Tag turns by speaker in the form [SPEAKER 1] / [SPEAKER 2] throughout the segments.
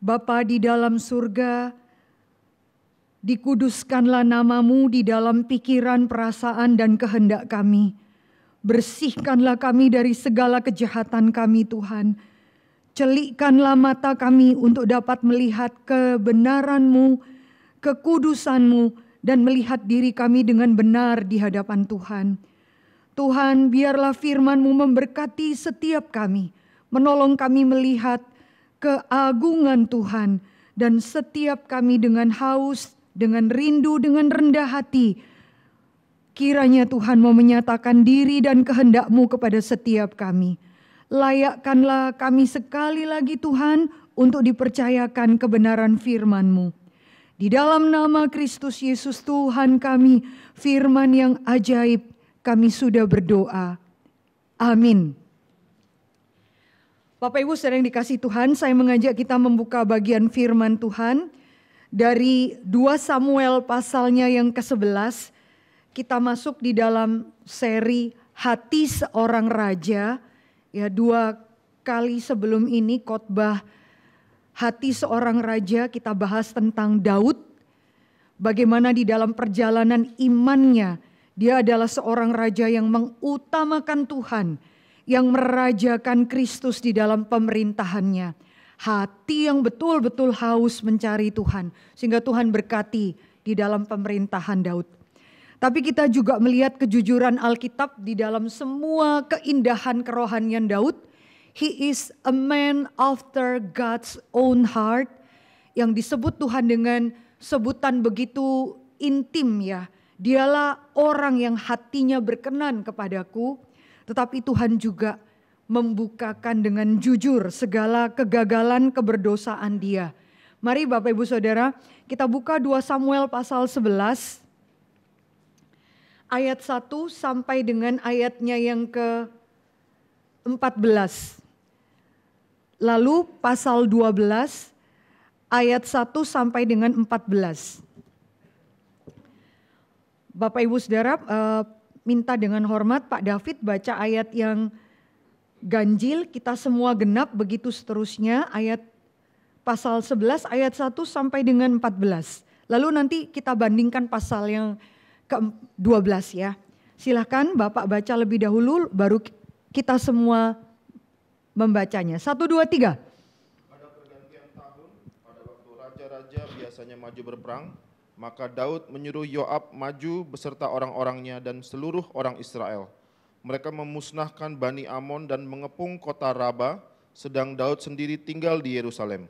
[SPEAKER 1] Bapa di dalam surga, dikuduskanlah nama-Mu di dalam pikiran, perasaan, dan kehendak kami. Bersihkanlah kami dari segala kejahatan kami, Tuhan. Celikkanlah mata kami untuk dapat melihat kebenaran-Mu, kekudusan-Mu, dan melihat diri kami dengan benar di hadapan Tuhan. Tuhan, biarlah firman-Mu memberkati setiap kami, menolong kami melihat keagungan Tuhan, dan setiap kami dengan haus, dengan rindu, dengan rendah hati, kiranya Tuhan mau menyatakan diri dan kehendak-Mu kepada setiap kami. Layakkanlah kami sekali lagi Tuhan untuk dipercayakan kebenaran firman-Mu. Di dalam nama Kristus Yesus Tuhan kami, firman yang ajaib, kami sudah berdoa. Amin. Bapak Ibu saudara yang dikasihi Tuhan, saya mengajak kita membuka bagian firman Tuhan dari 2 Samuel pasalnya yang ke-11. Kita masuk di dalam seri Hati Seorang Raja. Ya, 2 kali sebelum ini khotbah Hati Seorang Raja kita bahas tentang Daud. Bagaimana di dalam perjalanan imannya dia adalah seorang raja yang mengutamakan Tuhan, yang merajakan Kristus di dalam pemerintahannya. Hati yang betul-betul haus mencari Tuhan, sehingga Tuhan berkati di dalam pemerintahan Daud. Tapi kita juga melihat kejujuran Alkitab di dalam semua keindahan kerohanian Daud. He is a man after God's own heart, yang disebut Tuhan dengan sebutan begitu intim ya. Dialah orang yang hatinya berkenan kepadaku. Tetapi Tuhan juga membukakan dengan jujur segala kegagalan keberdosaan dia. Mari Bapak Ibu Saudara, kita buka 2 Samuel pasal 11. Ayat 1 sampai dengan ayatnya yang ke-14. Lalu pasal 12 ayat 1 sampai dengan 14. Bapak Ibu Saudara, minta dengan hormat Pak David baca ayat yang ganjil, kita semua genap, begitu seterusnya, ayat pasal 11 ayat 1 sampai dengan 14. Lalu nanti kita bandingkan pasal yang ke-12 ya. Silakan Bapak baca lebih dahulu, baru kita semua membacanya. 1, 2, 3.
[SPEAKER 2] Pada pergantian tahun, pada waktu raja-raja biasanya maju berperang, maka Daud menyuruh Yoab maju beserta orang-orangnya dan seluruh orang Israel. Mereka memusnahkan Bani Amon dan mengepung kota Raba, sedang Daud sendiri tinggal di Yerusalem.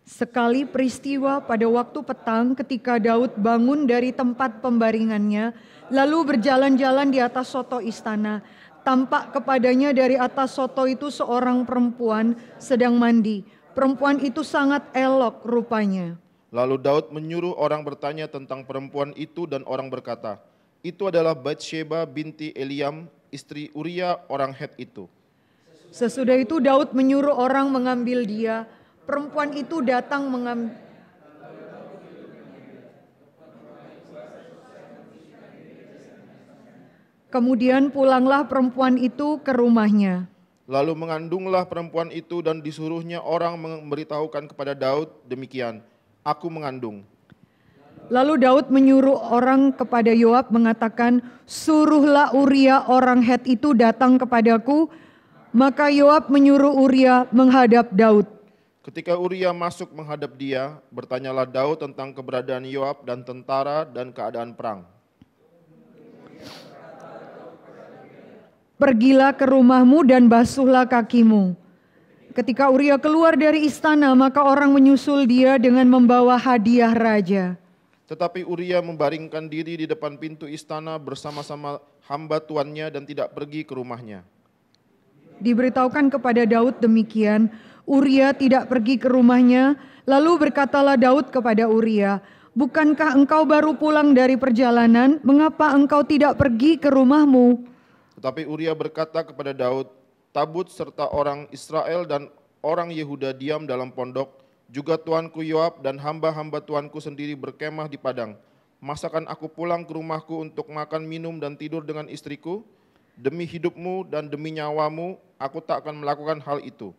[SPEAKER 1] Sekali peristiwa pada waktu petang ketika Daud bangun dari tempat pembaringannya, lalu berjalan-jalan di atas soto istana. Tampak kepadanya dari atas soto itu seorang perempuan sedang mandi. Perempuan itu sangat elok rupanya.
[SPEAKER 2] Lalu Daud menyuruh orang bertanya tentang perempuan itu dan orang berkata, itu adalah Batsheba binti Eliam, istri Uria orang Het itu.
[SPEAKER 1] Sesudah itu Daud menyuruh orang mengambil dia. Perempuan itu datang mengambil. Kemudian pulanglah perempuan itu ke rumahnya.
[SPEAKER 2] Lalu mengandunglah perempuan itu dan disuruhnya orang memberitahukan kepada Daud demikian, aku mengandung.
[SPEAKER 1] Lalu Daud menyuruh orang kepada Yoab mengatakan, suruhlah Uria orang Het itu datang kepadaku. Maka Yoab menyuruh Uria menghadap Daud.
[SPEAKER 2] Ketika Uria masuk menghadap dia, bertanyalah Daud tentang keberadaan Yoab dan tentara dan keadaan perang.
[SPEAKER 1] Pergilah ke rumahmu dan basuhlah kakimu. Ketika Uria keluar dari istana, maka orang menyusul dia dengan membawa hadiah raja.
[SPEAKER 2] Tetapi Uria membaringkan diri di depan pintu istana bersama-sama hamba tuannya dan tidak pergi ke rumahnya.
[SPEAKER 1] Diberitahukan kepada Daud demikian, Uria tidak pergi ke rumahnya. Lalu berkatalah Daud kepada Uria, bukankah engkau baru pulang dari perjalanan? Mengapa engkau tidak pergi ke rumahmu?
[SPEAKER 2] Tetapi Uria berkata kepada Daud, tabut serta orang Israel dan orang Yehuda diam dalam pondok, juga tuanku Yoab dan hamba-hamba tuanku sendiri berkemah di padang. Masakan aku pulang ke rumahku untuk makan, minum, dan tidur dengan istriku? Demi hidupmu dan demi nyawamu, aku tak akan melakukan hal itu.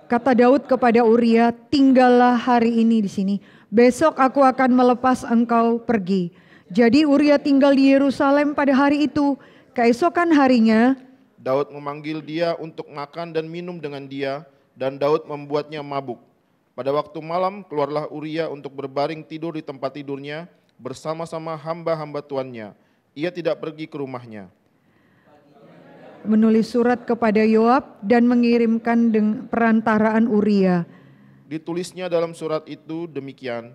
[SPEAKER 1] Kata Daud kepada Uria, tinggallah hari ini di sini. Besok aku akan melepas engkau pergi. Jadi Uria tinggal di Yerusalem pada hari itu. Keesokan harinya,
[SPEAKER 2] Daud memanggil dia untuk makan dan minum dengan dia, dan Daud membuatnya mabuk. Pada waktu malam keluarlah Uria untuk berbaring tidur di tempat tidurnya bersama-sama hamba-hamba tuannya. Ia tidak pergi ke rumahnya.
[SPEAKER 1] menulis surat kepada Yoab dan mengirimkan dengan perantaraan Uria.
[SPEAKER 2] Ditulisnya dalam surat itu demikian,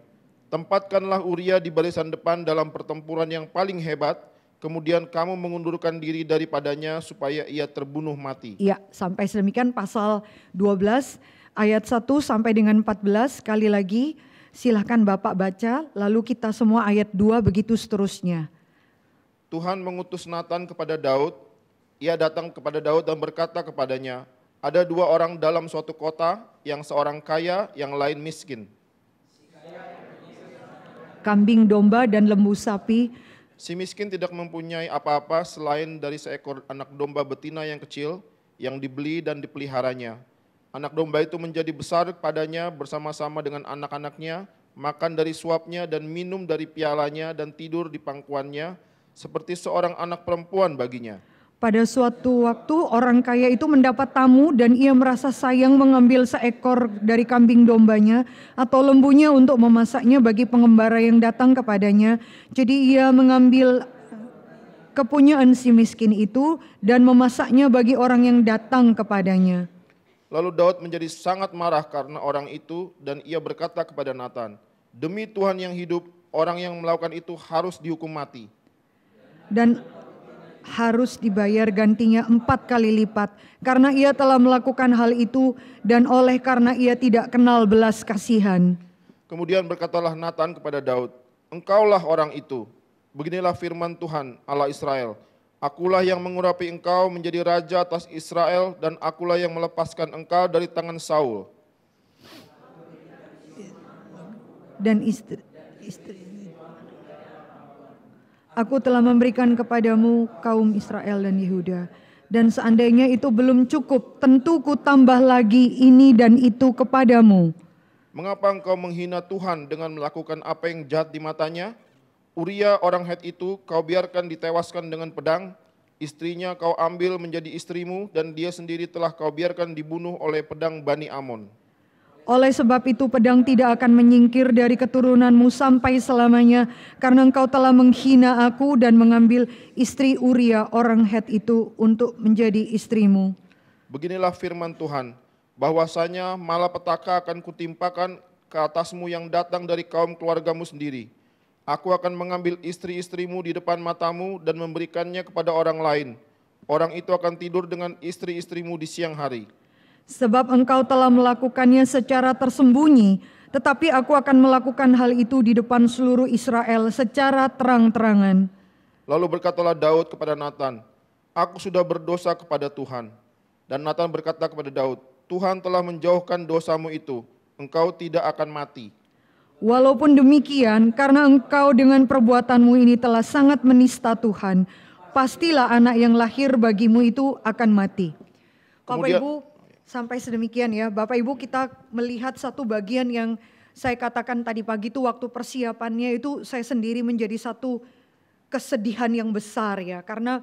[SPEAKER 2] tempatkanlah Uria di barisan depan dalam pertempuran yang paling hebat, kemudian kamu mengundurkan diri daripadanya supaya ia terbunuh mati.
[SPEAKER 1] Ya, sampai sedemikian pasal 12 ayat 1 sampai dengan 14, sekali lagi silahkan Bapak baca, lalu kita semua ayat 2 begitu seterusnya.
[SPEAKER 2] Tuhan mengutus Natan kepada Daud. Ia datang kepada Daud dan berkata kepadanya, ada dua orang dalam suatu kota, yang seorang kaya, yang lain miskin.
[SPEAKER 1] Kambing domba dan lembu sapi.
[SPEAKER 2] Si miskin tidak mempunyai apa-apa selain dari seekor anak domba betina yang kecil, yang dibeli dan dipeliharanya. Anak domba itu menjadi besar padanya bersama-sama dengan anak-anaknya, makan dari suapnya dan minum dari pialanya dan tidur di pangkuannya, seperti seorang anak perempuan baginya.
[SPEAKER 1] Pada suatu waktu orang kaya itu mendapat tamu dan ia merasa sayang mengambil seekor dari kambing dombanya atau lembunya untuk memasaknya bagi pengembara yang datang kepadanya. Jadi ia mengambil kepunyaan si miskin itu dan memasaknya bagi orang yang datang kepadanya.
[SPEAKER 2] Lalu Daud menjadi sangat marah karena orang itu dan ia berkata kepada Natan, demi Tuhan yang hidup, orang yang melakukan itu harus dihukum mati.
[SPEAKER 1] Dan harus dibayar gantinya 4 kali lipat karena ia telah melakukan hal itu dan oleh karena ia tidak kenal belas kasihan.
[SPEAKER 2] Kemudian berkatalah Natan kepada Daud, engkaulah orang itu. Beginilah firman Tuhan Allah Israel, akulah yang mengurapi engkau menjadi raja atas Israel dan akulah yang melepaskan engkau dari tangan Saul.
[SPEAKER 1] Dan istri aku telah memberikan kepadamu kaum Israel dan Yehuda. Dan seandainya itu belum cukup, tentu ku tambah lagi ini dan itu kepadamu.
[SPEAKER 2] Mengapa engkau menghina Tuhan dengan melakukan apa yang jahat di matanya? Uria orang Het itu kau biarkan ditewaskan dengan pedang, istrinya kau ambil menjadi istrimu, dan dia sendiri telah kau biarkan dibunuh oleh pedang Bani Amon.
[SPEAKER 1] Oleh sebab itu pedang tidak akan menyingkir dari keturunanmu sampai selamanya, karena engkau telah menghina aku dan mengambil istri Uria orang Het itu untuk menjadi istrimu.
[SPEAKER 2] Beginilah firman Tuhan, bahwasanya malapetaka akan kutimpakan ke atasmu yang datang dari kaum keluargamu sendiri. Aku akan mengambil istri-istrimu di depan matamu dan memberikannya kepada orang lain. Orang itu akan tidur dengan istri-istrimu di siang hari.
[SPEAKER 1] Sebab engkau telah melakukannya secara tersembunyi, tetapi aku akan melakukan hal itu di depan seluruh Israel secara terang-terangan.
[SPEAKER 2] Lalu berkatalah Daud kepada Natan, aku sudah berdosa kepada Tuhan. Dan Natan berkata kepada Daud, Tuhan telah menjauhkan dosamu itu, engkau tidak akan mati.
[SPEAKER 1] Walaupun demikian, karena engkau dengan perbuatanmu ini telah sangat menista Tuhan, pastilah anak yang lahir bagimu itu akan mati. Bapak Ibu, sampai sedemikian ya, Bapak Ibu, kita melihat satu bagian yang saya katakan tadi pagi itu waktu persiapannya itu saya sendiri menjadi satu kesedihan yang besar ya. Karena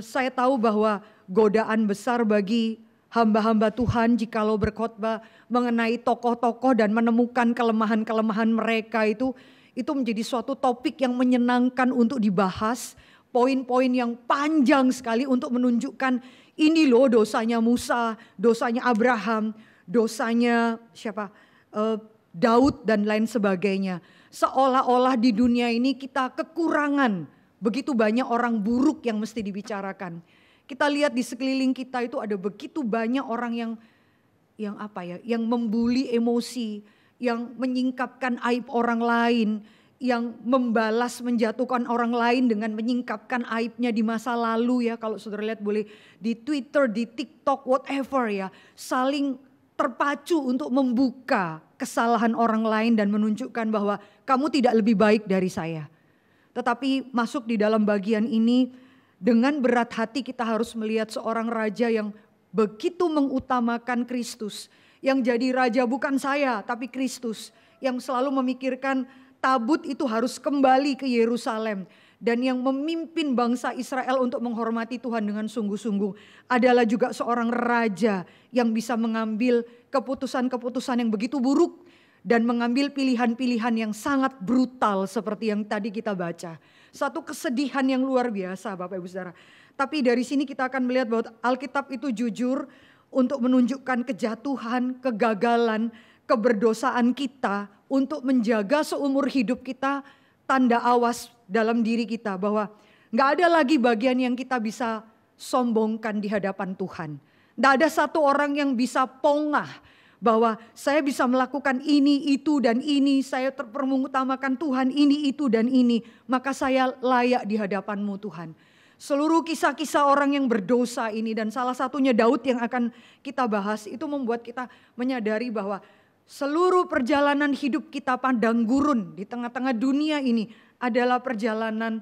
[SPEAKER 1] saya tahu bahwa godaan besar bagi hamba-hamba Tuhan jikalau berkhotbah mengenai tokoh-tokoh dan menemukan kelemahan-kelemahan mereka itu menjadi suatu topik yang menyenangkan untuk dibahas. Poin-poin yang panjang sekali untuk menunjukkan ini loh dosanya Musa, dosanya Abraham, dosanya Daud dan lain sebagainya. Seolah-olah di dunia ini kita kekurangan, begitu banyak orang buruk yang mesti dibicarakan. Kita lihat di sekeliling kita itu ada begitu banyak orang yang membuli emosi, yang menyingkapkan aib orang lain, yang membalas menjatuhkan orang lain dengan menyingkapkan aibnya di masa lalu ya. Kalau saudara lihat boleh di Twitter, di TikTok, whatever ya. Saling terpacu untuk membuka kesalahan orang lain dan menunjukkan bahwa kamu tidak lebih baik dari saya. Tetapi masuk di dalam bagian ini dengan berat hati kita harus melihat seorang raja yang begitu mengutamakan Kristus. Yang jadi raja bukan saya tapi Kristus. Yang selalu memikirkan tabut itu harus kembali ke Yerusalem. Dan yang memimpin bangsa Israel untuk menghormati Tuhan dengan sungguh-sungguh adalah juga seorang raja yang bisa mengambil keputusan-keputusan yang begitu buruk dan mengambil pilihan-pilihan yang sangat brutal seperti yang tadi kita baca. Satu kesedihan yang luar biasa Bapak Ibu Saudara. Tapi dari sini kita akan melihat bahwa Alkitab itu jujur untuk menunjukkan kejatuhan, kegagalan, keberdosaan kita untuk menjaga seumur hidup kita tanda awas dalam diri kita bahwa nggak ada lagi bagian yang kita bisa sombongkan di hadapan Tuhan. Nggak ada satu orang yang bisa pongah bahwa saya bisa melakukan ini, itu, dan ini. Saya mengutamakan Tuhan ini, itu, dan ini. Maka saya layak di hadapan-Mu Tuhan. Seluruh kisah-kisah orang yang berdosa ini dan salah satunya Daud yang akan kita bahas itu membuat kita menyadari bahwa seluruh perjalanan hidup kita padang gurun di tengah-tengah dunia ini adalah perjalanan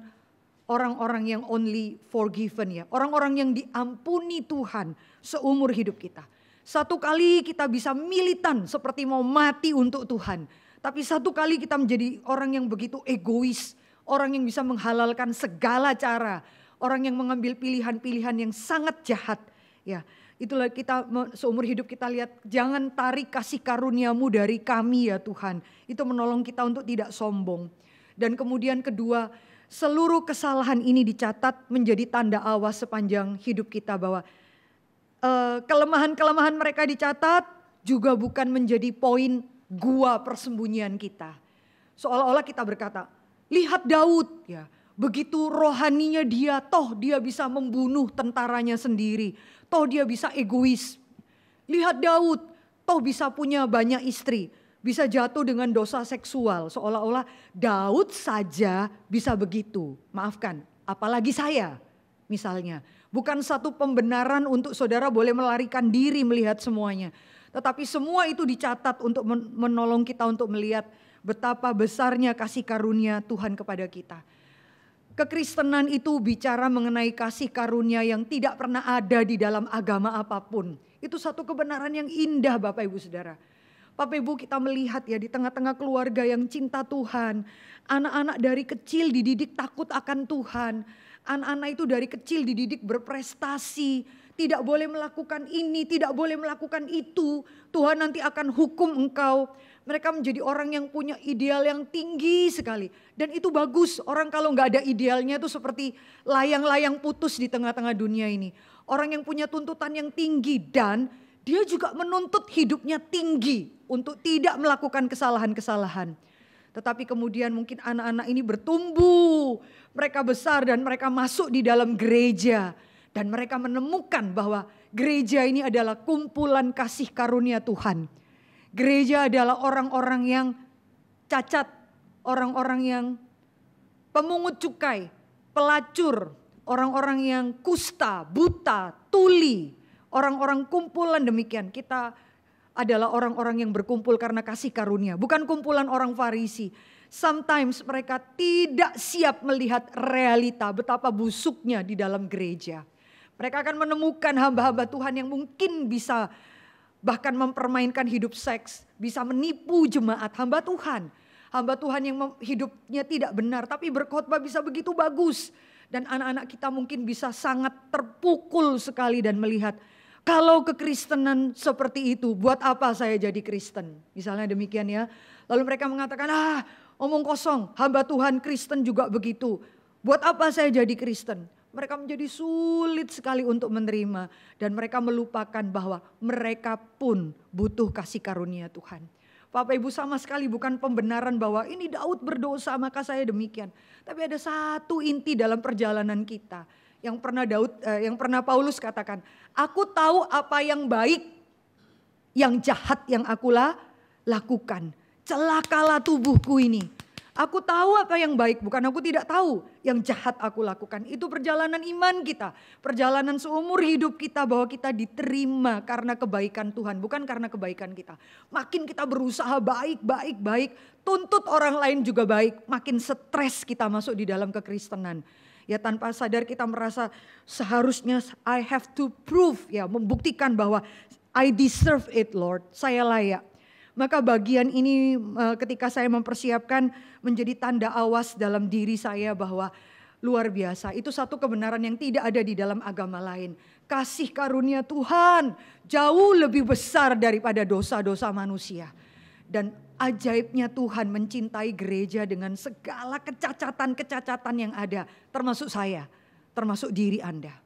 [SPEAKER 1] orang-orang yang only forgiven ya. Orang-orang yang diampuni Tuhan seumur hidup kita. Satu kali kita bisa militan seperti mau mati untuk Tuhan. Tapi satu kali kita menjadi orang yang begitu egois. Orang yang bisa menghalalkan segala cara. Orang yang mengambil pilihan-pilihan yang sangat jahat. Ya, itulah kita seumur hidup kita lihat, jangan tarik kasih karuniamu dari kami ya Tuhan. Itu menolong kita untuk tidak sombong. Dan kemudian kedua, seluruh kesalahan ini dicatat menjadi tanda awas sepanjang hidup kita bahwa kelemahan-kelemahan mereka dicatat juga bukan menjadi poin gua persembunyian kita. Seolah-olah kita berkata, lihat Daud ya. Begitu rohaninya dia, toh dia bisa membunuh tentaranya sendiri. Toh dia bisa egois. Lihat Daud, toh bisa punya banyak istri. Bisa jatuh dengan dosa seksual. Seolah-olah Daud saja bisa begitu. Maafkan, apalagi saya misalnya. Bukan satu pembenaran untuk saudara boleh melarikan diri melihat semuanya. Tetapi semua itu dicatat untuk menolong kita untuk melihat betapa besarnya kasih karunia Tuhan kepada kita. Kekristenan itu bicara mengenai kasih karunia yang tidak pernah ada di dalam agama apapun. Itu satu kebenaran yang indah Bapak Ibu Saudara. Bapak Ibu kita melihat ya di tengah-tengah keluarga yang cinta Tuhan. Anak-anak dari kecil dididik takut akan Tuhan. Anak-anak itu dari kecil dididik berprestasi. Tidak boleh melakukan ini, tidak boleh melakukan itu. Tuhan nanti akan hukum engkau. Mereka menjadi orang yang punya ideal yang tinggi sekali. Dan itu bagus. Orang kalau nggak ada idealnya itu seperti layang-layang putus di tengah-tengah dunia ini. Orang yang punya tuntutan yang tinggi dan dia juga menuntut hidupnya tinggi untuk tidak melakukan kesalahan-kesalahan. Tetapi kemudian mungkin anak-anak ini bertumbuh. Mereka besar dan mereka masuk di dalam gereja. Dan mereka menemukan bahwa gereja ini adalah kumpulan kasih karunia Tuhan. Gereja adalah orang-orang yang cacat, orang-orang yang pemungut cukai, pelacur, orang-orang yang kusta, buta, tuli, orang-orang kumpulan demikian. Kita adalah orang-orang yang berkumpul karena kasih karunia, bukan kumpulan orang Farisi. Sometimes mereka tidak siap melihat realita betapa busuknya di dalam gereja. Mereka akan menemukan hamba-hamba Tuhan yang mungkin bisa bahkan mempermainkan hidup seks, bisa menipu jemaat hamba Tuhan. Hamba Tuhan yang hidupnya tidak benar tapi berkhotbah bisa begitu bagus. Dan anak-anak kita mungkin bisa sangat terpukul sekali dan melihat kalau kekristenan seperti itu buat apa saya jadi Kristen. Misalnya demikian ya. Lalu mereka mengatakan omong kosong, hamba Tuhan Kristen juga begitu. Buat apa saya jadi Kristen? Mereka menjadi sulit sekali untuk menerima. Dan mereka melupakan bahwa mereka pun butuh kasih karunia Tuhan. Bapak Ibu sama sekali bukan pembenaran bahwa ini Daud berdosa maka saya demikian. Tapi ada satu inti dalam perjalanan kita. Yang pernah Paulus katakan. Aku tahu apa yang baik, yang jahat yang aku lakukan. Celakalah tubuhku ini. Aku tahu apa yang baik, bukan aku tidak tahu yang jahat aku lakukan. Itu perjalanan iman kita, perjalanan seumur hidup kita bahwa kita diterima karena kebaikan Tuhan, bukan karena kebaikan kita. Makin kita berusaha baik, tuntut orang lain juga baik, makin stres kita masuk di dalam kekristenan. Ya tanpa sadar kita merasa seharusnya I have to prove, ya membuktikan bahwa I deserve it Lord, saya layak. Maka bagian ini ketika saya mempersiapkan menjadi tanda awas dalam diri saya bahwa luar biasa. Itu satu kebenaran yang tidak ada di dalam agama lain. Kasih karunia Tuhan jauh lebih besar daripada dosa-dosa manusia. Dan ajaibnya Tuhan mencintai gereja dengan segala kecacatan-kecacatan yang ada. Termasuk saya, termasuk diri Anda.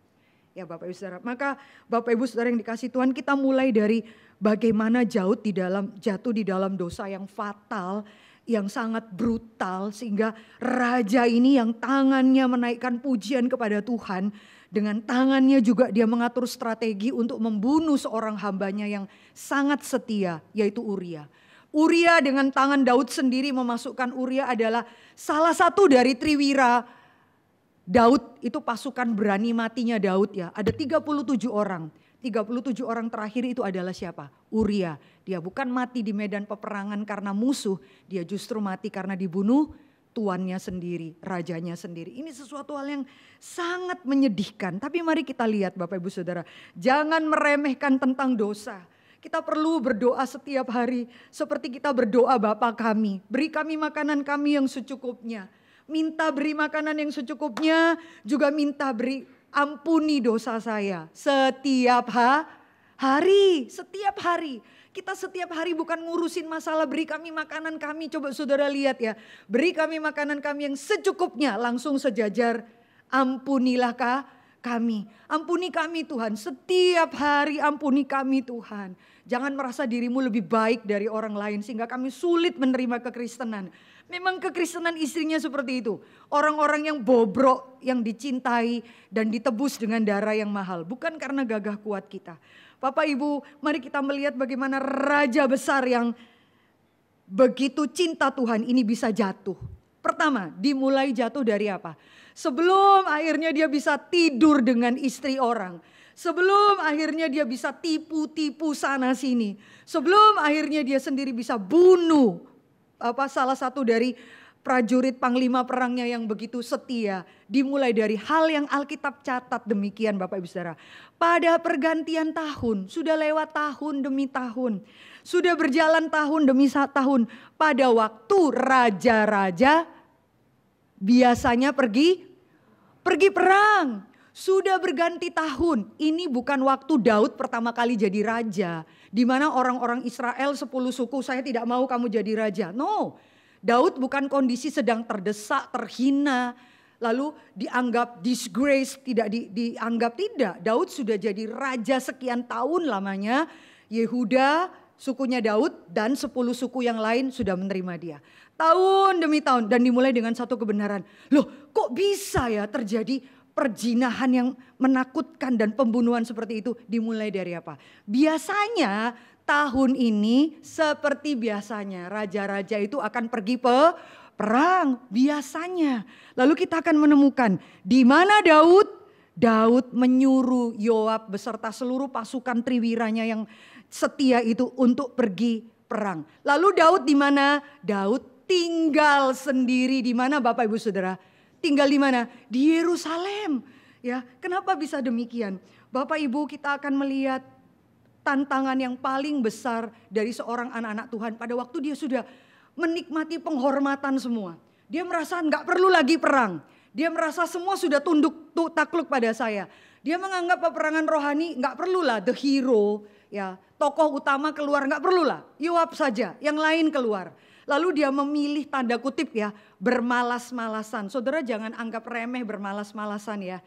[SPEAKER 1] Ya Bapak Ibu Saudara, maka Bapak Ibu Saudara yang dikasih Tuhan, kita mulai dari bagaimana jatuh di dalam dosa yang fatal, yang sangat brutal, sehingga raja ini yang tangannya menaikkan pujian kepada Tuhan, dengan tangannya juga dia mengatur strategi untuk membunuh seorang hambanya yang sangat setia, yaitu Uria. Uria dengan tangan Daud sendiri memasukkan Uria adalah salah satu dari triwira Daud, itu pasukan berani matinya Daud ya. Ada 37 orang. 37 orang terakhir itu adalah siapa? Uria. Dia bukan mati di medan peperangan karena musuh. Dia justru mati karena dibunuh tuannya sendiri, rajanya sendiri. Ini sesuatu hal yang sangat menyedihkan. Tapi mari kita lihat Bapak Ibu Saudara. Jangan meremehkan tentang dosa. Kita perlu berdoa setiap hari. Seperti kita berdoa Bapa kami. Beri kami makanan kami yang secukupnya. Minta beri makanan yang secukupnya, juga minta beri ampuni dosa saya. Setiap hari. Kita setiap hari bukan ngurusin masalah beri kami makanan kami. Coba saudara lihat ya, beri kami makanan kami yang secukupnya. Langsung sejajar, ampunilah kami. Ampuni kami Tuhan, setiap hari ampuni kami Tuhan. Jangan merasa dirimu lebih baik dari orang lain sehingga kami sulit menerima kekristenan. Memang kekristenan istrinya seperti itu. Orang-orang yang bobrok, yang dicintai dan ditebus dengan darah yang mahal. Bukan karena gagah kuat kita. Bapak Ibu, mari kita melihat bagaimana raja besar yang begitu cinta Tuhan ini bisa jatuh. Pertama, dimulai jatuh dari apa? Sebelum akhirnya dia bisa tidur dengan istri orang. Sebelum akhirnya dia bisa tipu-tipu sana sini. Sebelum akhirnya dia sendiri bisa bunuh salah satu dari prajurit panglima perangnya yang begitu setia. Dimulai dari hal yang Alkitab catat demikian Bapak Ibu Saudara. Pada pergantian tahun, sudah lewat tahun demi tahun. Sudah berjalan tahun demi tahun. Pada waktu raja-raja biasanya pergi perang. Sudah berganti tahun. Ini bukan waktu Daud pertama kali jadi raja. Di mana orang-orang Israel 10 suku, saya tidak mau kamu jadi raja. No, Daud bukan kondisi sedang terdesak, terhina. Lalu dianggap disgrace, dianggap tidak. Daud sudah jadi raja sekian tahun lamanya. Yehuda, sukunya Daud dan 10 suku yang lain sudah menerima dia. Tahun demi tahun dan dimulai dengan satu kebenaran. Loh kok bisa ya terjadi perzinahan yang menakutkan dan pembunuhan seperti itu? Dimulai dari apa? Biasanya tahun ini seperti biasanya raja-raja itu akan pergi perang biasanya. Lalu kita akan menemukan di mana Daud menyuruh Yoab beserta seluruh pasukan triwiranya yang setia itu untuk pergi perang. Lalu Daud di mana? Daud tinggal sendiri di mana Bapak Ibu Saudara? Tinggal di mana? Di Yerusalem. Ya, kenapa bisa demikian? Bapak Ibu, kita akan melihat tantangan yang paling besar dari seorang anak-anak Tuhan pada waktu dia sudah menikmati penghormatan semua. Dia merasa nggak perlu lagi perang. Dia merasa semua sudah tunduk takluk pada saya. Dia menganggap peperangan rohani nggak perlulah the hero, ya tokoh utama keluar nggak perlulah. Yoab saja, yang lain keluar. Lalu dia memilih tanda kutip ya, bermalas-malasan. Saudara jangan anggap remeh bermalas-malasan ya.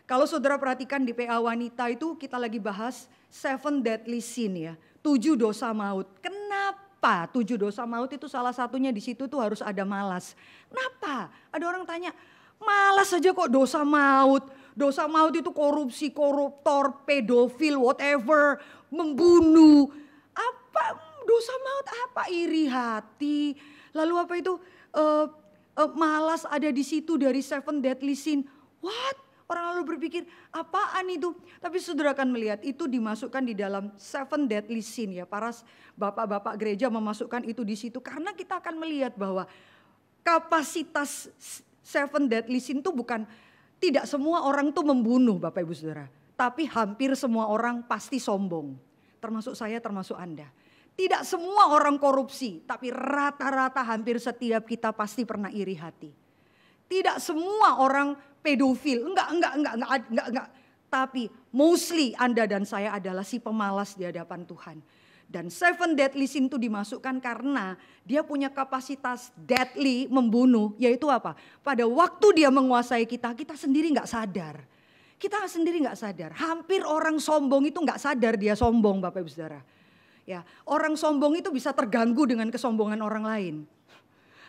[SPEAKER 1] Kalau saudara perhatikan di PA Wanita itu kita lagi bahas 7 deadly sin ya. 7 dosa maut. Kenapa 7 dosa maut itu salah satunya di situ tuh harus ada malas. Kenapa? Ada orang tanya, malas saja kok dosa maut. Dosa maut itu korupsi, koruptor, pedofil, whatever, membunuh. Apa dosa maut apa? Iri hati. Lalu apa itu? Malas ada di situ dari 7 deadly sin. What? Orang lalu berpikir apaan itu? Tapi saudara akan melihat itu dimasukkan di dalam 7 deadly sin ya. Para bapak-bapak gereja memasukkan itu di situ. Karena kita akan melihat bahwa kapasitas 7 deadly sin itu bukan Tidak semua orang tuh membunuh Bapak Ibu Saudara. Tapi hampir semua orang pasti sombong. Termasuk saya, termasuk Anda. Tidak semua orang korupsi, tapi rata-rata hampir setiap kita pasti pernah iri hati. Tidak semua orang pedofil, enggak. Tapi mostly Anda dan saya adalah si pemalas di hadapan Tuhan. Dan 7 deadly sin itu dimasukkan karena dia punya kapasitas deadly membunuh. Yaitu apa? Pada waktu dia menguasai kita, kita sendiri gak sadar. Kita sendiri gak sadar. Hampir orang sombong itu gak sadar dia sombong Bapak Ibu Saudara. Ya, orang sombong itu bisa terganggu dengan kesombongan orang lain.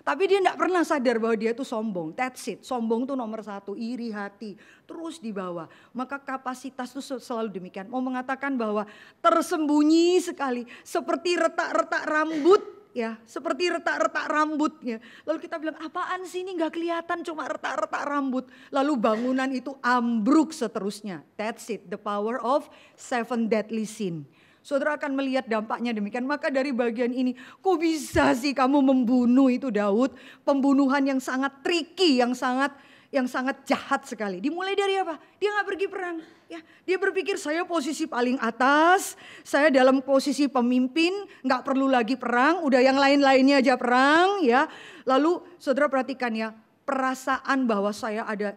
[SPEAKER 1] Tapi dia tidak pernah sadar bahwa dia itu sombong. That's it. Sombong itu nomor 1. Iri hati. Terus dibawa. Maka kapasitas itu selalu demikian. Mau mengatakan bahwa tersembunyi sekali. Seperti retak-retak rambut. Ya, seperti retak-retak rambutnya. Lalu kita bilang apaan sih ini gak kelihatan cuma retak-retak rambut. Lalu bangunan itu ambruk seterusnya. That's it. The power of 7 deadly sin. Saudara akan melihat dampaknya demikian. Maka dari bagian ini, kok bisa sih kamu membunuh itu Daud? Pembunuhan yang sangat tricky, yang sangat jahat sekali. Dimulai dari apa? Dia gak pergi perang. Ya, dia berpikir saya posisi paling atas, saya dalam posisi pemimpin, gak perlu lagi perang, udah yang lain-lainnya aja perang. Ya, lalu saudara perhatikan ya, perasaan bahwa saya ada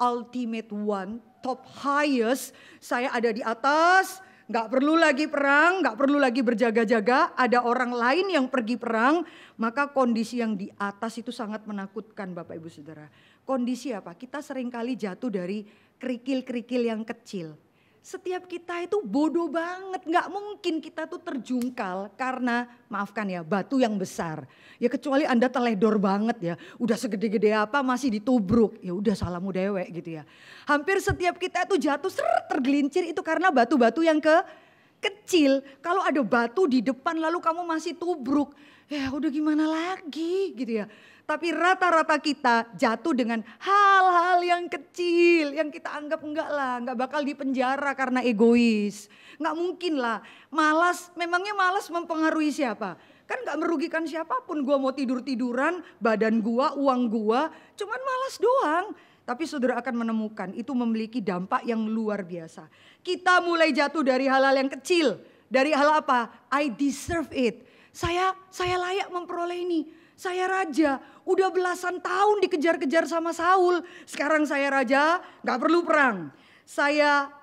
[SPEAKER 1] ultimate one, top highest, saya ada di atas, gak perlu lagi perang, gak perlu lagi berjaga-jaga, ada orang lain yang pergi perang, maka kondisi yang di atas itu sangat menakutkan Bapak Ibu Saudara. Kondisi apa? Kita seringkali jatuh dari kerikil-kerikil yang kecil. Setiap kita itu bodoh banget, gak mungkin kita tuh terjungkal karena maafkan ya batu yang besar. Ya kecuali Anda teledor banget ya, udah segede-gede apa masih ditubruk, ya udah salamu dewek gitu ya. Hampir setiap kita itu jatuh tergelincir itu karena batu-batu yang kecil. Kalau ada batu di depan lalu kamu masih tubruk, ya udah gimana lagi gitu ya. Tapi rata-rata kita jatuh dengan hal-hal yang kecil yang kita anggap enggak bakal dipenjara karena egois. Enggak mungkin lah, memangnya malas mempengaruhi siapa? Kan enggak merugikan siapapun, gua mau tidur-tiduran, badan gua, uang gua, cuman malas doang. Tapi saudara akan menemukan itu memiliki dampak yang luar biasa. Kita mulai jatuh dari hal-hal yang kecil. Dari hal apa? I deserve it. Saya layak memperoleh ini. Saya raja, udah belasan tahun dikejar-kejar sama Saul. Sekarang saya raja, gak perlu perang. Saya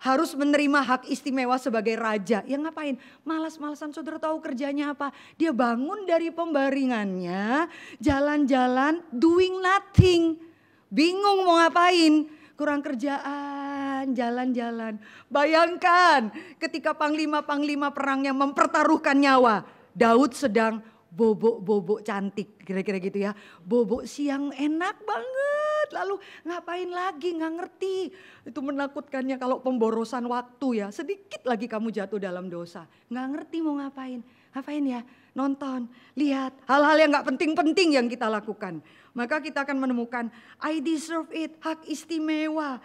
[SPEAKER 1] harus menerima hak istimewa sebagai raja. Yang ngapain? Malas-malasan. Saudara tahu kerjanya apa? Dia bangun dari pembaringannya, jalan-jalan, doing nothing. Bingung mau ngapain? Kurang kerjaan, jalan-jalan. Bayangkan ketika panglima-panglima perangnya mempertaruhkan nyawa. Daud sedang bobok-bobok cantik, kira-kira gitu ya. Bobok siang enak banget, lalu ngapain lagi, gak ngerti. Itu menakutkannya kalau pemborosan waktu ya, sedikit lagi kamu jatuh dalam dosa. Gak ngerti mau ngapain ya, nonton, lihat hal-hal yang gak penting-penting yang kita lakukan. Maka kita akan menemukan, I deserve it, hak istimewa.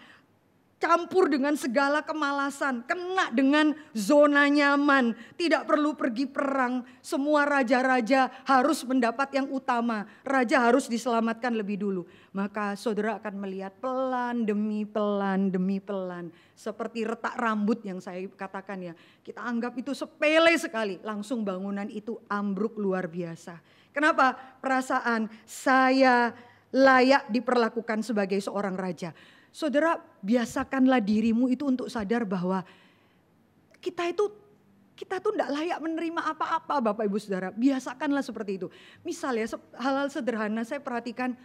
[SPEAKER 1] Campur dengan segala kemalasan, kena dengan zona nyaman, tidak perlu pergi perang. Semua raja-raja harus mendapat yang utama, raja harus diselamatkan lebih dulu. Maka saudara akan melihat pelan demi pelan, seperti retak rambut yang saya katakan ya. Kita anggap itu sepele sekali, langsung bangunan itu ambruk luar biasa. Kenapa? Perasaan saya layak diperlakukan sebagai seorang raja. Saudara, biasakanlah dirimu itu untuk sadar bahwa kita tuh tidak layak menerima apa-apa Bapak Ibu Saudara. Biasakanlah seperti itu. Misalnya hal-hal sederhana saya perhatikan,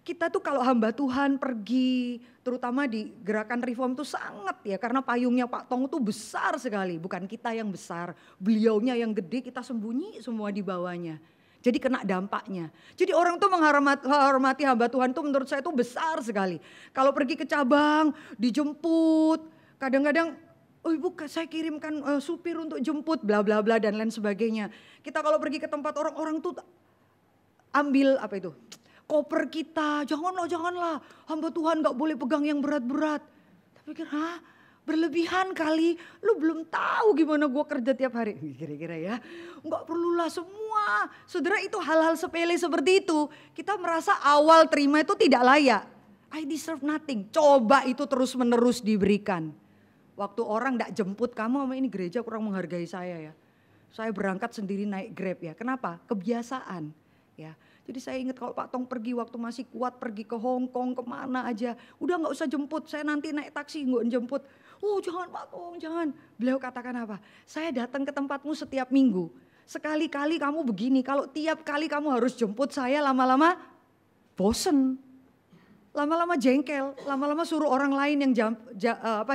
[SPEAKER 1] kita tuh kalau hamba Tuhan pergi, terutama di gerakan reform tuh sangat ya. Karena payungnya Pak Tong tuh besar sekali, bukan kita yang besar. Beliaunya yang gede, kita sembunyi semua di bawahnya. Jadi kena dampaknya. Jadi orang tuh menghormati hamba Tuhan tuh menurut saya tuh besar sekali. Kalau pergi ke cabang, dijemput. Kadang-kadang, oh ibu saya kirimkan supir untuk jemput, bla bla bla dan lain sebagainya. Kita kalau pergi ke tempat orang tuh ambil koper kita. Janganlah. Hamba Tuhan gak boleh pegang yang berat-berat. Tapi pikir, berlebihan kali, lu belum tahu gimana gue kerja tiap hari. Kira-kira ya, nggak perlulah semua. Saudara itu hal-hal sepele seperti itu, kita merasa awal terima itu tidak layak. I deserve nothing. Coba itu terus menerus diberikan. Waktu orang gak jemput kamu, sama ini gereja kurang menghargai saya ya. Saya berangkat sendiri naik Grab ya. Kenapa? Kebiasaan ya. Jadi saya ingat kalau Pak Tong pergi waktu masih kuat, pergi ke Hong Kong, kemana aja. Udah gak usah jemput, saya nanti naik taksi gak jemput. Oh jangan Pak Tong, jangan. Beliau katakan apa? Saya datang ke tempatmu setiap minggu. Sekali-kali kamu begini, kalau tiap kali kamu harus jemput saya, lama-lama bosen. Lama-lama jengkel, lama-lama suruh orang lain yang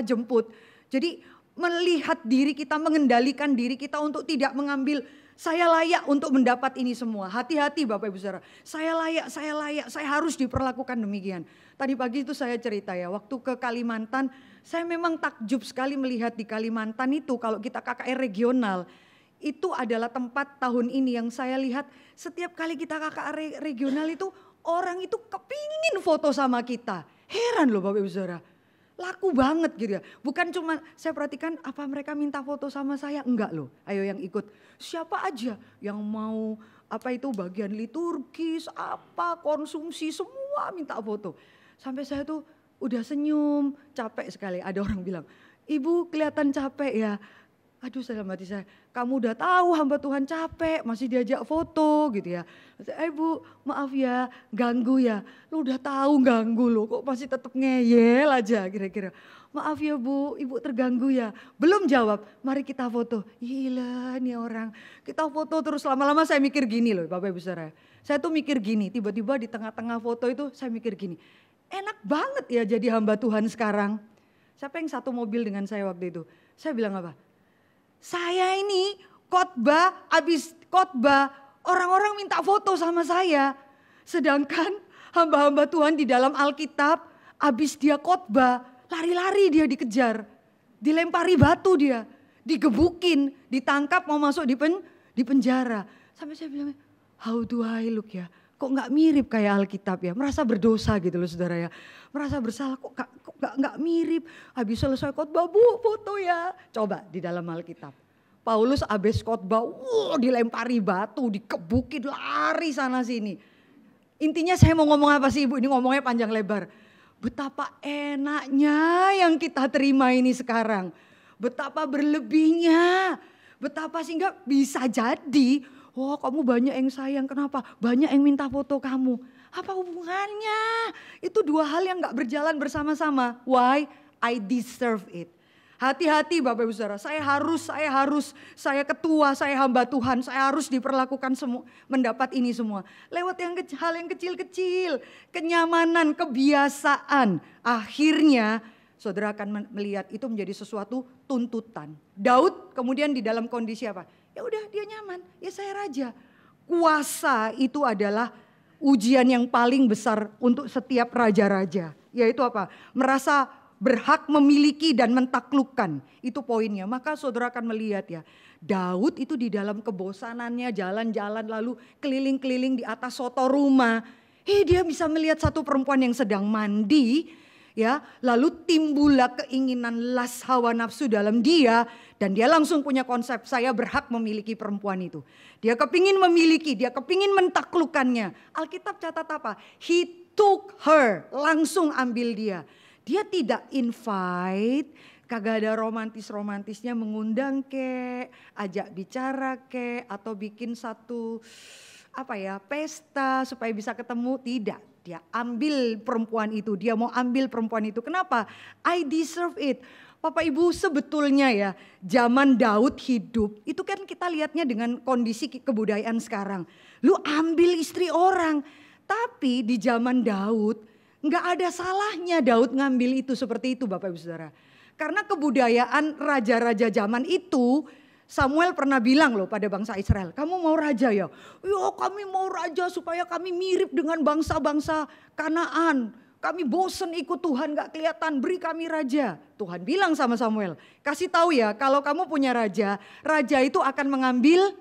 [SPEAKER 1] jemput. Jadi melihat diri kita, mengendalikan diri kita untuk tidak mengambil, saya layak untuk mendapat ini semua. Hati-hati Bapak Ibu Saudara, saya layak, saya harus diperlakukan demikian. Tadi pagi itu saya cerita ya, waktu ke Kalimantan, saya memang takjub sekali melihat di Kalimantan itu kalau kita KKR regional, itu adalah tempat tahun ini yang saya lihat setiap kali kita KKR regional itu orang itu kepingin foto sama kita. Heran loh Bapak Ibu Saudara. Laku banget gitu ya. Bukan cuma saya perhatikan apa mereka minta foto sama saya. Enggak loh. Ayo yang ikut. Siapa aja yang mau apa itu bagian liturgis, apa konsumsi semua minta foto. Sampai saya tuh udah senyum, capek sekali. Ada orang bilang, "Ibu kelihatan capek ya." Aduh dalam hati saya, kamu udah tahu hamba Tuhan capek, masih diajak foto gitu ya. Bu maaf ya, ganggu ya. Lu udah tahu ganggu lo, kok masih tetap ngeyel aja kira-kira. Maaf ya Bu, Ibu terganggu ya. Belum jawab, mari kita foto. Gila nih orang, kita foto terus lama-lama saya mikir gini loh Bapak Ibu Saudara. Saya tuh mikir gini, tiba-tiba di tengah-tengah foto itu saya mikir gini. Enak banget ya jadi hamba Tuhan sekarang. Siapa yang satu mobil dengan saya waktu itu? Saya bilang apa? Saya ini khotbah, habis khotbah orang-orang minta foto sama saya. Sedangkan hamba-hamba Tuhan di dalam Alkitab habis dia khotbah, lari-lari dia dikejar. Dilempari batu dia, digebukin, ditangkap mau masuk di penjara. Sampai saya bilang, how do I look ya? Kok gak mirip kayak Alkitab ya? Merasa berdosa gitu loh saudara ya. Merasa bersalah kok gak mirip. Habis selesai khotbah, Bu foto ya. Coba di dalam Alkitab. Paulus habis khotbah, dilempari batu, dikebukin, lari sana sini. Intinya saya mau ngomong apa sih Ibu? Ini ngomongnya panjang lebar. Betapa enaknya yang kita terima ini sekarang. Betapa berlebihnya. Betapa sehingga bisa jadi, oh kamu banyak yang sayang, kenapa? Banyak yang minta foto kamu. Apa hubungannya? Itu dua hal yang gak berjalan bersama-sama. Why? I deserve it. Hati-hati Bapak Ibu Saudara, saya ketua, saya hamba Tuhan, saya harus diperlakukan semua, mendapat ini semua. Lewat hal yang kecil-kecil, kenyamanan, kebiasaan. Akhirnya saudara akan melihat itu menjadi sesuatu tuntutan. Daud kemudian di dalam kondisi apa? Ya udah dia nyaman, ya saya raja. Kuasa itu adalah ujian yang paling besar untuk setiap raja-raja. Yaitu apa? Merasa berhak memiliki dan mentaklukkan. Itu poinnya. Maka saudara akan melihat ya. Daud itu di dalam kebosanannya jalan-jalan lalu keliling-keliling di atas soto rumah. Dia bisa melihat satu perempuan yang sedang mandi. Ya, lalu timbullah keinginan las hawa nafsu dalam dia. Dan dia langsung punya konsep, saya berhak memiliki perempuan itu. Dia kepingin memiliki, dia kepingin mentaklukannya. Alkitab catat apa? He took her, langsung ambil dia. Dia tidak invite, kagak ada romantis-romantisnya mengundang ajak bicara atau bikin satu pesta supaya bisa ketemu. Tidak, dia ambil perempuan itu, dia mau ambil perempuan itu. Kenapa? I deserve it. Bapak Ibu sebetulnya ya zaman Daud hidup itu kan kita lihatnya dengan kondisi kebudayaan sekarang. Lu ambil istri orang, tapi di zaman Daud nggak ada salahnya Daud ngambil itu seperti itu Bapak Ibu Saudara. Karena kebudayaan raja-raja zaman itu, Samuel pernah bilang loh pada bangsa Israel, kamu mau raja ya? Yo kami mau raja supaya kami mirip dengan bangsa-bangsa Kanaan. Kami bosen ikut Tuhan gak kelihatan, beri kami raja. Tuhan bilang sama Samuel, kasih tahu ya kalau kamu punya raja, raja itu akan mengambil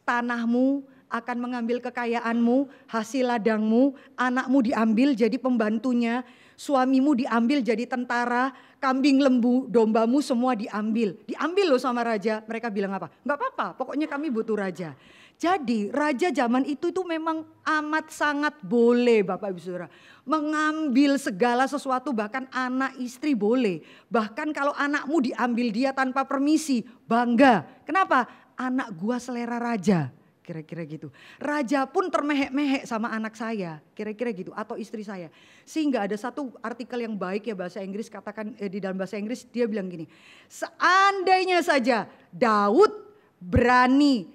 [SPEAKER 1] tanahmu, akan mengambil kekayaanmu, hasil ladangmu, anakmu diambil jadi pembantunya. suamimu diambil jadi tentara, kambing lembu, dombamu semua diambil. Diambil loh sama raja. Mereka bilang apa? Enggak apa-apa, pokoknya kami butuh raja. Jadi raja zaman itu memang amat sangat boleh Bapak Ibu Saudara. Mengambil segala sesuatu, bahkan anak istri boleh. Bahkan kalau anakmu diambil dia tanpa permisi, bangga. Kenapa? Anak gua selera raja. Kira-kira gitu. Raja pun termehek-mehek sama anak saya. Kira-kira gitu. Atau istri saya. Sehingga ada satu artikel yang baik ya bahasa Inggris. Katakan di dalam bahasa Inggris dia bilang gini. Seandainya saja Daud berani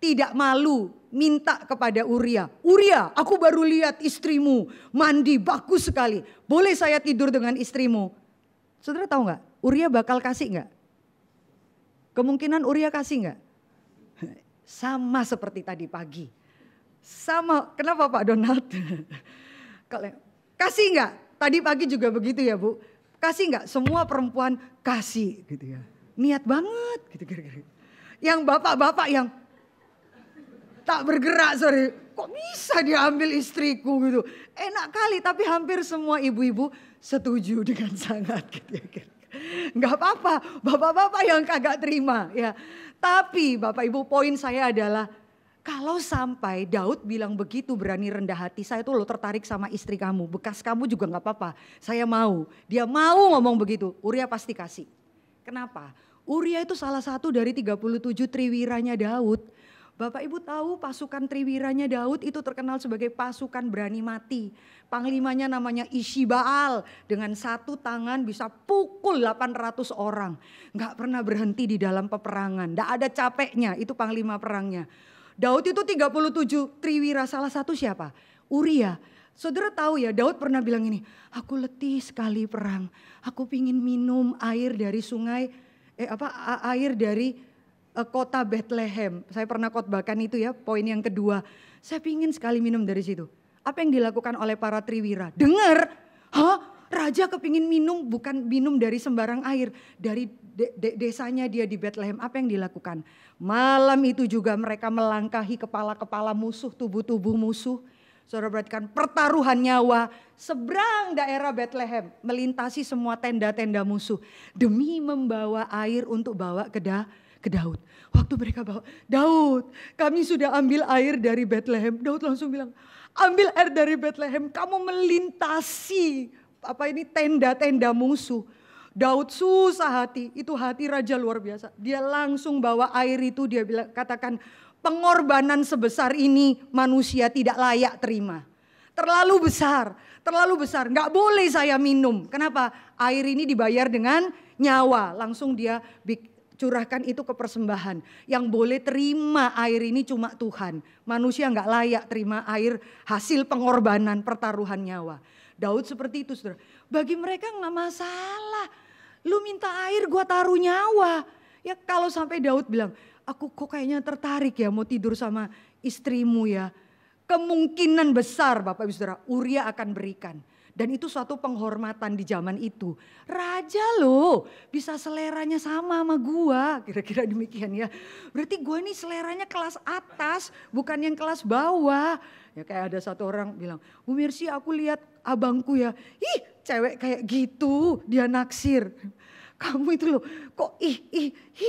[SPEAKER 1] tidak malu minta kepada Uria. Uria, aku baru lihat istrimu mandi bagus sekali. Boleh saya tidur dengan istrimu? Saudara tahu nggak? Uria bakal kasih nggak? Kemungkinan Uria kasih nggak? Sama seperti tadi pagi. Sama, kenapa Pak Donald? Kasih nggak? Tadi pagi juga begitu ya Bu. Kasih nggak? Semua perempuan kasih gitu ya. Niat banget gitu kira-kira. Yang bapak-bapak yang tak bergerak, sorry. Kok bisa diambil istriku gitu. Enak kali, tapi hampir semua ibu-ibu setuju dengan sangat gitu ya. Nggak apa-apa, bapak-bapak yang kagak terima ya. Tapi Bapak Ibu poin saya adalah kalau sampai Daud bilang begitu berani rendah hati, saya tuh lo tertarik sama istri kamu, bekas kamu juga nggak apa-apa. Saya mau, dia mau ngomong begitu, Uria pasti kasih. Kenapa? Uria itu salah satu dari 37 triwiranya Daud. Bapak Ibu tahu pasukan triwiranya Daud itu terkenal sebagai pasukan berani mati. Panglimanya namanya Ishibaal. Dengan satu tangan bisa pukul 800 orang. Gak pernah berhenti di dalam peperangan. Gak ada capeknya, itu panglima perangnya. Daud itu 37 triwira, salah satu siapa? Uria. Saudara tahu ya Daud pernah bilang ini, aku letih sekali perang. Aku pingin minum air dari sungai, air dari kota Bethlehem. Saya pernah khotbahkan itu ya, poin yang kedua. Saya pingin sekali minum dari situ. Apa yang dilakukan oleh para triwira? Dengar, raja kepingin minum, bukan minum dari sembarang air. Dari desanya dia di Bethlehem, apa yang dilakukan? Malam itu juga mereka melangkahi kepala-kepala musuh, tubuh-tubuh musuh. Saudara perhatikan pertaruhan nyawa seberang daerah Bethlehem. Melintasi semua tenda-tenda musuh. Demi membawa air untuk bawa ke Daud. Waktu mereka bawa, Daud kami sudah ambil air dari Bethlehem. Daud langsung bilang, ambil air dari Bethlehem, kamu melintasi tenda-tenda musuh. Daud susah hati, itu hati raja luar biasa. Dia langsung bawa air itu, dia bilang, katakan pengorbanan sebesar ini manusia tidak layak terima. Terlalu besar, gak boleh saya minum. Kenapa? Air ini dibayar dengan nyawa. Langsung dia curahkan itu ke persembahan. Yang boleh terima air ini cuma Tuhan. Manusia nggak layak terima air hasil pengorbanan pertaruhan nyawa. Daud seperti itu saudara. Bagi mereka nggak masalah. Lu minta air gua taruh nyawa. Ya kalau sampai Daud bilang, aku kok kayaknya tertarik ya mau tidur sama istrimu ya. Kemungkinan besar Bapak Ibu Saudara, Uria akan berikan. Dan itu suatu penghormatan di zaman itu. Raja loh bisa seleranya sama gua. Kira-kira demikian ya. Berarti gua ini seleranya kelas atas bukan yang kelas bawah. Ya kayak ada satu orang bilang, Bu Mercy aku lihat abangku ya. Ih cewek kayak gitu dia naksir. Kamu itu loh kok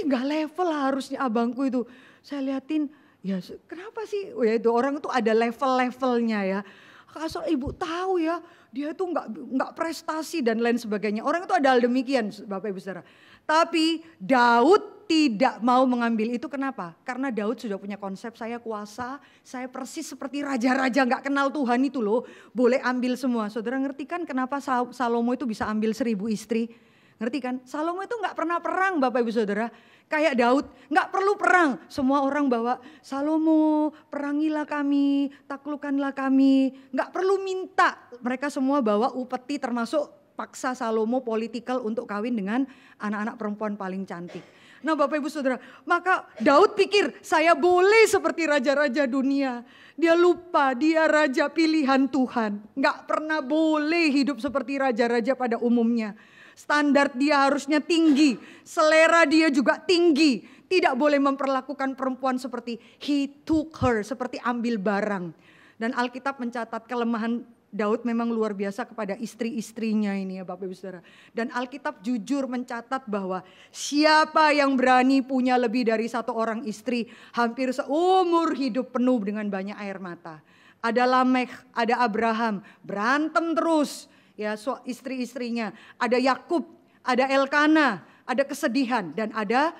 [SPEAKER 1] gak level harusnya abangku itu. Saya liatin ya kenapa sih. Oh ya itu orang itu ada level-levelnya ya. Asal ibu tahu ya, dia itu nggak prestasi dan lain sebagainya. Orang itu ada hal demikian, Bapak Ibu Saudara. Tapi Daud tidak mau mengambil itu, kenapa? Karena Daud sudah punya konsep, saya kuasa, saya persis seperti raja-raja nggak kenal Tuhan itu loh, boleh ambil semua. Saudara ngerti kan kenapa Salomo itu bisa ambil 1000 istri? Ngerti kan? Salomo itu nggak pernah perang, Bapak Ibu Saudara. Kayak Daud, nggak perlu perang. Semua orang bawa, Salomo perangilah kami, taklukkanlah kami. Nggak perlu minta. Mereka semua bawa upeti termasuk paksa Salomo politikal untuk kawin dengan anak-anak perempuan paling cantik. Nah Bapak Ibu Saudara, maka Daud pikir saya boleh seperti raja-raja dunia. Dia lupa dia raja pilihan Tuhan. Nggak pernah boleh hidup seperti raja-raja pada umumnya. Standar dia harusnya tinggi, selera dia juga tinggi. Tidak boleh memperlakukan perempuan seperti he took her, seperti ambil barang. Dan Alkitab mencatat kelemahan Daud memang luar biasa kepada istri-istrinya ini ya Bapak Ibu Saudara. Dan Alkitab jujur mencatat bahwa siapa yang berani punya lebih dari satu orang istri, hampir seumur hidup penuh dengan banyak air mata. Ada Lamekh, ada Abraham, berantem terus ya istri-istrinya. Ada Yakub, ada Elkana, ada kesedihan dan ada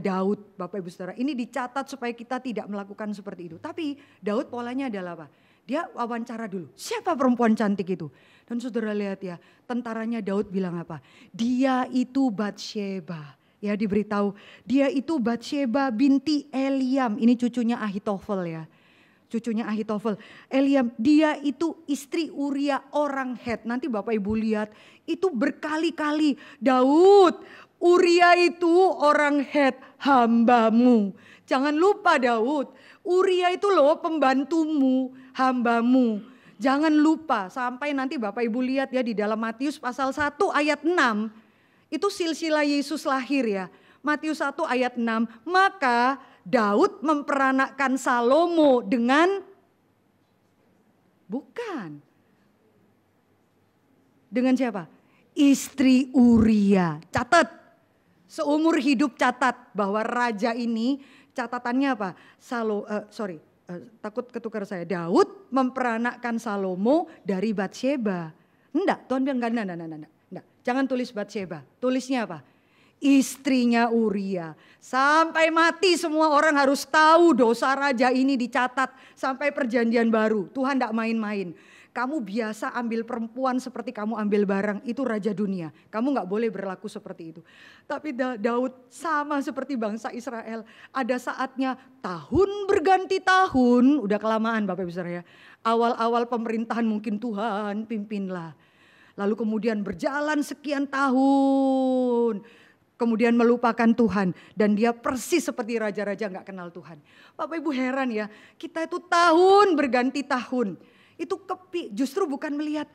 [SPEAKER 1] Daud Bapak Ibu Saudara. Ini dicatat supaya kita tidak melakukan seperti itu. Tapi Daud polanya adalah apa? Dia wawancara dulu, siapa perempuan cantik itu? Dan saudara lihat ya, tentaranya Daud bilang apa? Dia itu Batsheba. Ya diberitahu, dia itu Batsheba binti Eliam. Ini cucunya Ahitofel ya. Cucunya Ahitofel. Eliam, dia itu istri Uria orang Het. Nanti Bapak Ibu lihat, itu berkali-kali Daud, Uria itu orang Het, hambamu. Jangan lupa Daud, Uria itu loh pembantumu, hambamu. Jangan lupa sampai nanti Bapak Ibu lihat ya di dalam Matius pasal 1 ayat 6. Itu silsilah Yesus lahir ya. Matius 1 ayat 6. Maka Daud memperanakkan Salomo dengan dengan siapa? Istri Uria. Catat. Seumur hidup catat bahwa raja ini catatannya apa? Takut ketukar saya. Daud memperanakkan Salomo dari Batsheba. Enggak, Tuhan bilang enggak. Jangan tulis Batsheba. Tulisnya apa? Istrinya Uria. Sampai mati semua orang harus tahu dosa raja ini dicatat sampai perjanjian baru. Tuhan enggak main-main. Kamu biasa ambil perempuan seperti kamu ambil barang, itu raja dunia. Kamu gak boleh berlaku seperti itu. Tapi Daud sama seperti bangsa Israel. Ada saatnya tahun berganti tahun, udah kelamaan Bapak Ibu Saudara ya. Awal-awal pemerintahan mungkin Tuhan pimpinlah. Lalu kemudian berjalan sekian tahun. Kemudian melupakan Tuhan. Dan dia persis seperti raja-raja gak kenal Tuhan. Bapak Ibu heran ya, kita itu tahun berganti tahun. Itu justru bukan melihat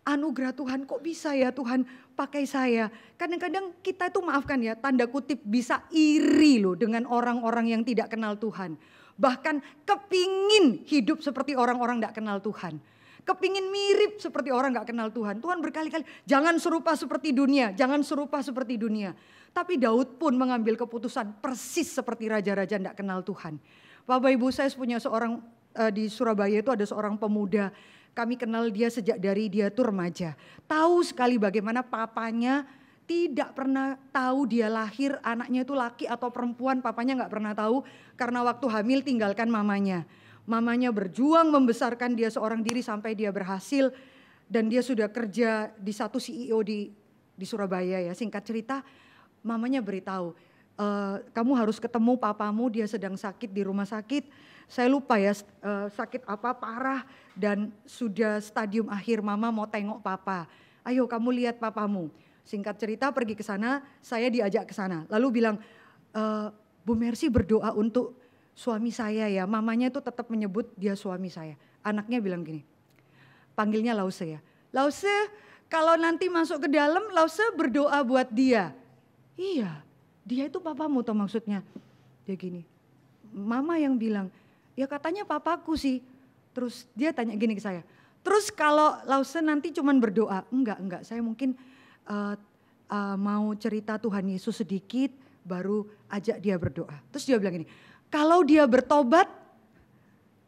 [SPEAKER 1] anugerah Tuhan, kok bisa ya Tuhan pakai saya. Kadang-kadang kita itu maafkan ya, tanda kutip bisa iri loh dengan orang-orang yang tidak kenal Tuhan. Bahkan kepingin hidup seperti orang-orang tidak kenal Tuhan. Kepingin mirip seperti orang gak kenal Tuhan. Tuhan berkali-kali jangan serupa seperti dunia, jangan serupa seperti dunia. Tapi Daud pun mengambil keputusan persis seperti raja-raja tidak kenal Tuhan. Bapak Ibu, saya punya seorang di Surabaya itu ada seorang pemuda, kami kenal dia sejak dari dia tuh remaja. Tahu sekali bagaimana papanya tidak pernah tahu dia lahir anaknya itu laki atau perempuan, papanya gak pernah tahu karena waktu hamil tinggalkan mamanya. Mamanya berjuang membesarkan dia seorang diri sampai dia berhasil dan dia sudah kerja di satu CEO di Surabaya ya. Singkat cerita mamanya beritahu, kamu harus ketemu papamu, dia sedang sakit di rumah sakit. Saya lupa ya sakit apa parah dan sudah stadium akhir, mama mau tengok papa. Ayo kamu lihat papamu. Singkat cerita pergi ke sana, saya diajak ke sana. Lalu bilang, Bu Mercy berdoa untuk suami saya ya. Mamanya itu tetap menyebut dia suami saya. Anaknya bilang gini, panggilnya Lause ya. Lause kalau nanti masuk ke dalam, Lause berdoa buat dia. Iya, dia itu papamu toh maksudnya. Dia gini, mama yang bilang, ya katanya papaku sih. Terus dia tanya gini ke saya, terus kalau Lause nanti cuman berdoa? Enggak, saya mungkin mau cerita Tuhan Yesus sedikit baru ajak dia berdoa. Terus dia bilang gini, kalau dia bertobat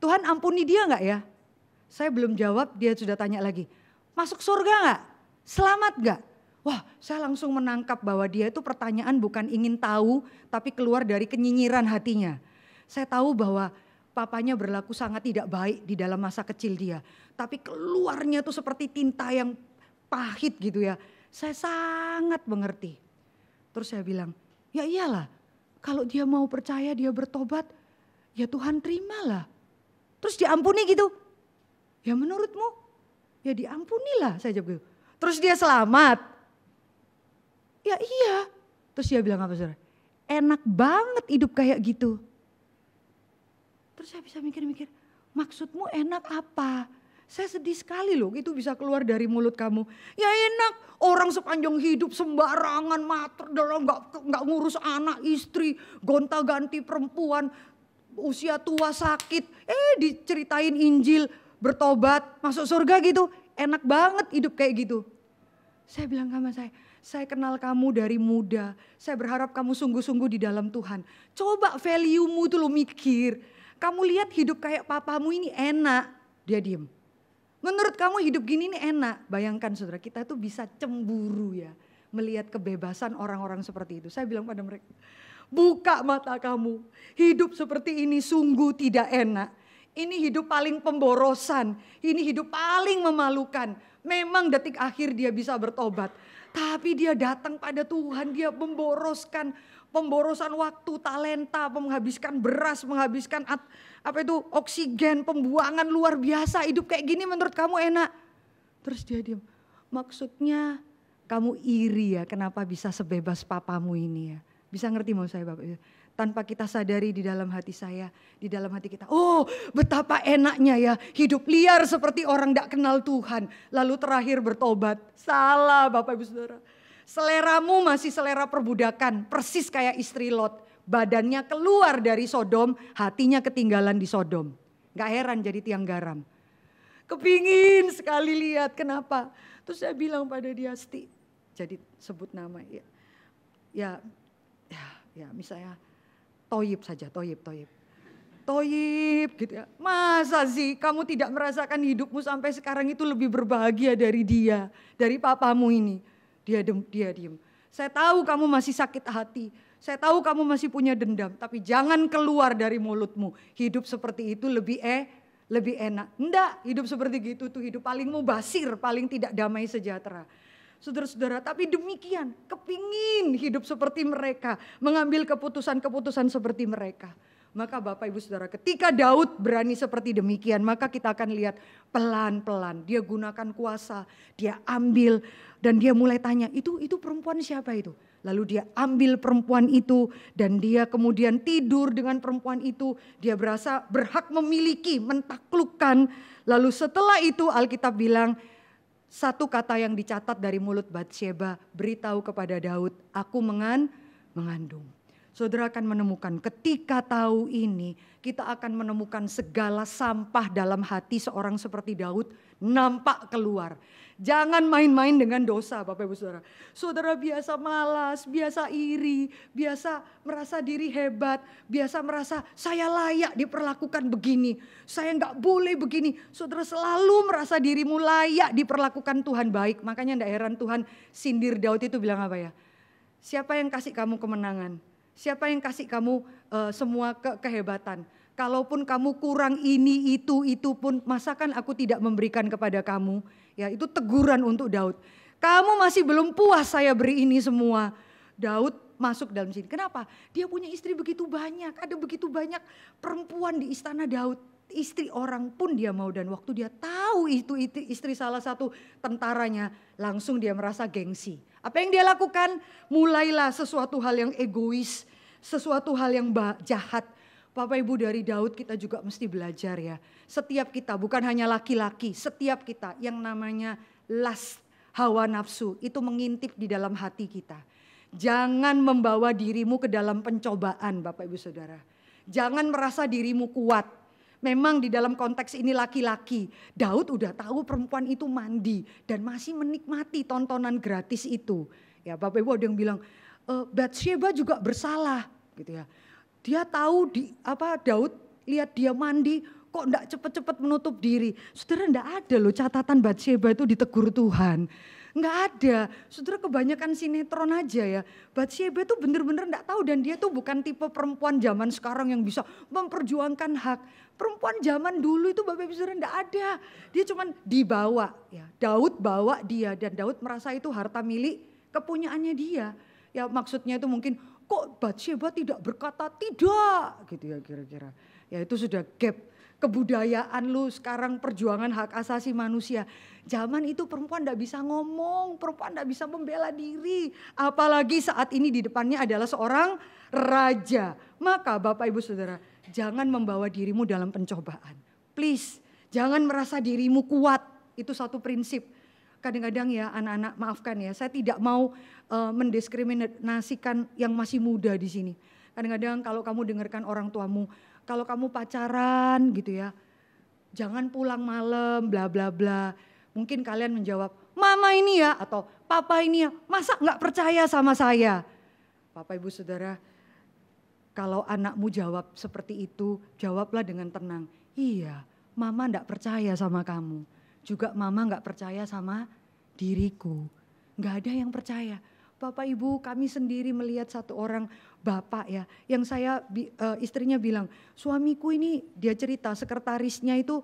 [SPEAKER 1] Tuhan ampuni dia enggak ya? Saya belum jawab, dia sudah tanya lagi, masuk surga enggak? Selamat enggak? Wah, saya langsung menangkap bahwa dia itu pertanyaan bukan ingin tahu tapi keluar dari kenyinyiran hatinya. Saya tahu bahwa papanya berlaku sangat tidak baik di dalam masa kecil dia. Tapi keluarnya tuh seperti tinta yang pahit gitu ya. Saya sangat mengerti. Terus saya bilang, ya iyalah kalau dia mau percaya dia bertobat, ya Tuhan terimalah. Terus diampuni gitu. Ya menurutmu? Ya diampunilah saya jawab gitu. Terus dia selamat. Ya iya. Terus dia bilang apa saudara? Enak banget hidup kayak gitu. Terus saya bisa mikir-mikir, maksudmu enak apa? Saya sedih sekali loh, itu bisa keluar dari mulut kamu. Ya enak, orang sepanjang hidup sembarangan, mater, nggak ngurus anak, istri, gonta-ganti perempuan, usia tua sakit. Diceritain Injil, bertobat, masuk surga gitu. Enak banget hidup kayak gitu. Saya bilang sama saya kenal kamu dari muda. Saya berharap kamu sungguh-sungguh di dalam Tuhan. Coba value-mu tuh lo mikir. Kamu lihat hidup kayak papamu ini enak. Dia diem. Menurut kamu hidup gini nih enak. Bayangkan saudara, kita tuh bisa cemburu ya. Melihat kebebasan orang-orang seperti itu. Saya bilang pada mereka, buka mata kamu. Hidup seperti ini sungguh tidak enak. Ini hidup paling pemborosan. Ini hidup paling memalukan. Memang detik akhir dia bisa bertobat. Tapi dia datang pada Tuhan. Dia pemborosan waktu, talenta, menghabiskan beras, menghabiskan oksigen, pembuangan luar biasa. Hidup kayak gini menurut kamu enak. Terus dia diam. Maksudnya kamu iri ya kenapa bisa sebebas papamu ini ya. Bisa ngerti mau saya Bapak? Tanpa kita sadari di dalam hati saya, di dalam hati kita. Oh betapa enaknya ya hidup liar seperti orang tidak kenal Tuhan. Lalu terakhir bertobat. Salah Bapak Ibu Saudara. Seleramu masih selera perbudakan. Persis kayak istri Lot. Badannya keluar dari Sodom, hatinya ketinggalan di Sodom. Gak heran jadi tiang garam. Kepingin sekali lihat kenapa. Terus saya bilang pada dia, Sti. Jadi sebut nama ya misalnya Toyib saja, Toyib gitu ya. Masa sih kamu tidak merasakan hidupmu sampai sekarang itu lebih berbahagia dari dia, dari papamu ini. Dia diem. Saya tahu kamu masih sakit hati, saya tahu kamu masih punya dendam, tapi jangan keluar dari mulutmu. Hidup seperti itu lebih enak. Enggak, hidup seperti gitu tuh hidup paling mubasir, paling tidak damai sejahtera. Saudara-saudara, tapi demikian, kepingin hidup seperti mereka, mengambil keputusan-keputusan seperti mereka. Maka Bapak Ibu Saudara, ketika Daud berani seperti demikian, maka kita akan lihat pelan-pelan dia gunakan kuasa, dia ambil dan dia mulai tanya, itu perempuan siapa itu? Lalu dia ambil perempuan itu dan dia kemudian tidur dengan perempuan itu, dia berasa berhak memiliki, mentaklukkan. Lalu setelah itu Alkitab bilang, satu kata yang dicatat dari mulut Batsyeba, beritahu kepada Daud, aku mengandung. Saudara akan menemukan ketika tahu ini, kita akan menemukan segala sampah dalam hati seorang seperti Daud nampak keluar. Jangan main-main dengan dosa Bapak Ibu Saudara. Saudara biasa malas, biasa iri, biasa merasa diri hebat, biasa merasa saya layak diperlakukan begini. Saya enggak boleh begini. Saudara selalu merasa dirimu layak diperlakukan Tuhan baik. Makanya enggak heran Tuhan sindir Daud itu bilang apa ya? Siapa yang kasih kamu kemenangan? Siapa yang kasih kamu semua kehebatan? Kalaupun kamu kurang ini, itu pun, masakan aku tidak memberikan kepada kamu? Ya, itu teguran untuk Daud. Kamu masih belum puas saya beri ini semua. Daud masuk dalam sini. Kenapa? Dia punya istri begitu banyak. Ada begitu banyak perempuan di istana Daud. Istri orang pun dia mau. Dan waktu dia tahu itu istri salah satu tentaranya, langsung dia merasa gengsi. Apa yang dia lakukan? Mulailah sesuatu hal yang egois. Sesuatu hal yang jahat. Bapak Ibu, dari Daud kita juga mesti belajar ya. Setiap kita, bukan hanya laki-laki, setiap kita yang namanya lust, hawa nafsu itu mengintip di dalam hati kita. Jangan membawa dirimu ke dalam pencobaan Bapak Ibu Saudara. Jangan merasa dirimu kuat. Memang di dalam konteks ini laki-laki. Daud udah tahu perempuan itu mandi dan masih menikmati tontonan gratis itu. Ya Bapak Ibu ada yang bilang, Batsyeba juga bersalah gitu ya. Dia tahu Daud lihat dia mandi kok enggak cepat-cepat menutup diri. Saudara enggak ada loh catatan Batsyeba itu ditegur Tuhan. Enggak ada. Saudara kebanyakan sinetron aja ya. Batsyeba itu benar-benar enggak tahu dan dia tuh bukan tipe perempuan zaman sekarang yang bisa memperjuangkan hak. Perempuan zaman dulu itu Bapak Ibu Saudara enggak ada. Dia cuman dibawa ya. Daud bawa dia dan Daud merasa itu harta milik kepunyaannya dia. Ya maksudnya itu mungkin kok Batsyeba tidak berkata tidak gitu ya kira-kira. Ya itu sudah gap kebudayaan lu sekarang perjuangan hak asasi manusia. Zaman itu perempuan tidak bisa ngomong, perempuan tidak bisa membela diri. Apalagi saat ini di depannya adalah seorang raja. Maka Bapak Ibu Saudara jangan membawa dirimu dalam pencobaan. Please jangan merasa dirimu kuat, itu satu prinsip. Kadang-kadang ya anak-anak maafkan ya, saya tidak mau mendiskriminasikan yang masih muda di sini. Kadang-kadang kalau kamu dengarkan orang tuamu, kalau kamu pacaran gitu ya, jangan pulang malam, bla bla bla. Mungkin kalian menjawab, mama ini ya atau papa ini ya, masa nggak percaya sama saya? Bapak Ibu Saudara, kalau anakmu jawab seperti itu, jawablah dengan tenang. Iya, mama nggak percaya sama kamu. Juga mama nggak percaya sama diriku. Nggak ada yang percaya. Bapak Ibu, kami sendiri melihat satu orang bapak ya, yang istrinya bilang, suamiku ini, dia cerita sekretarisnya itu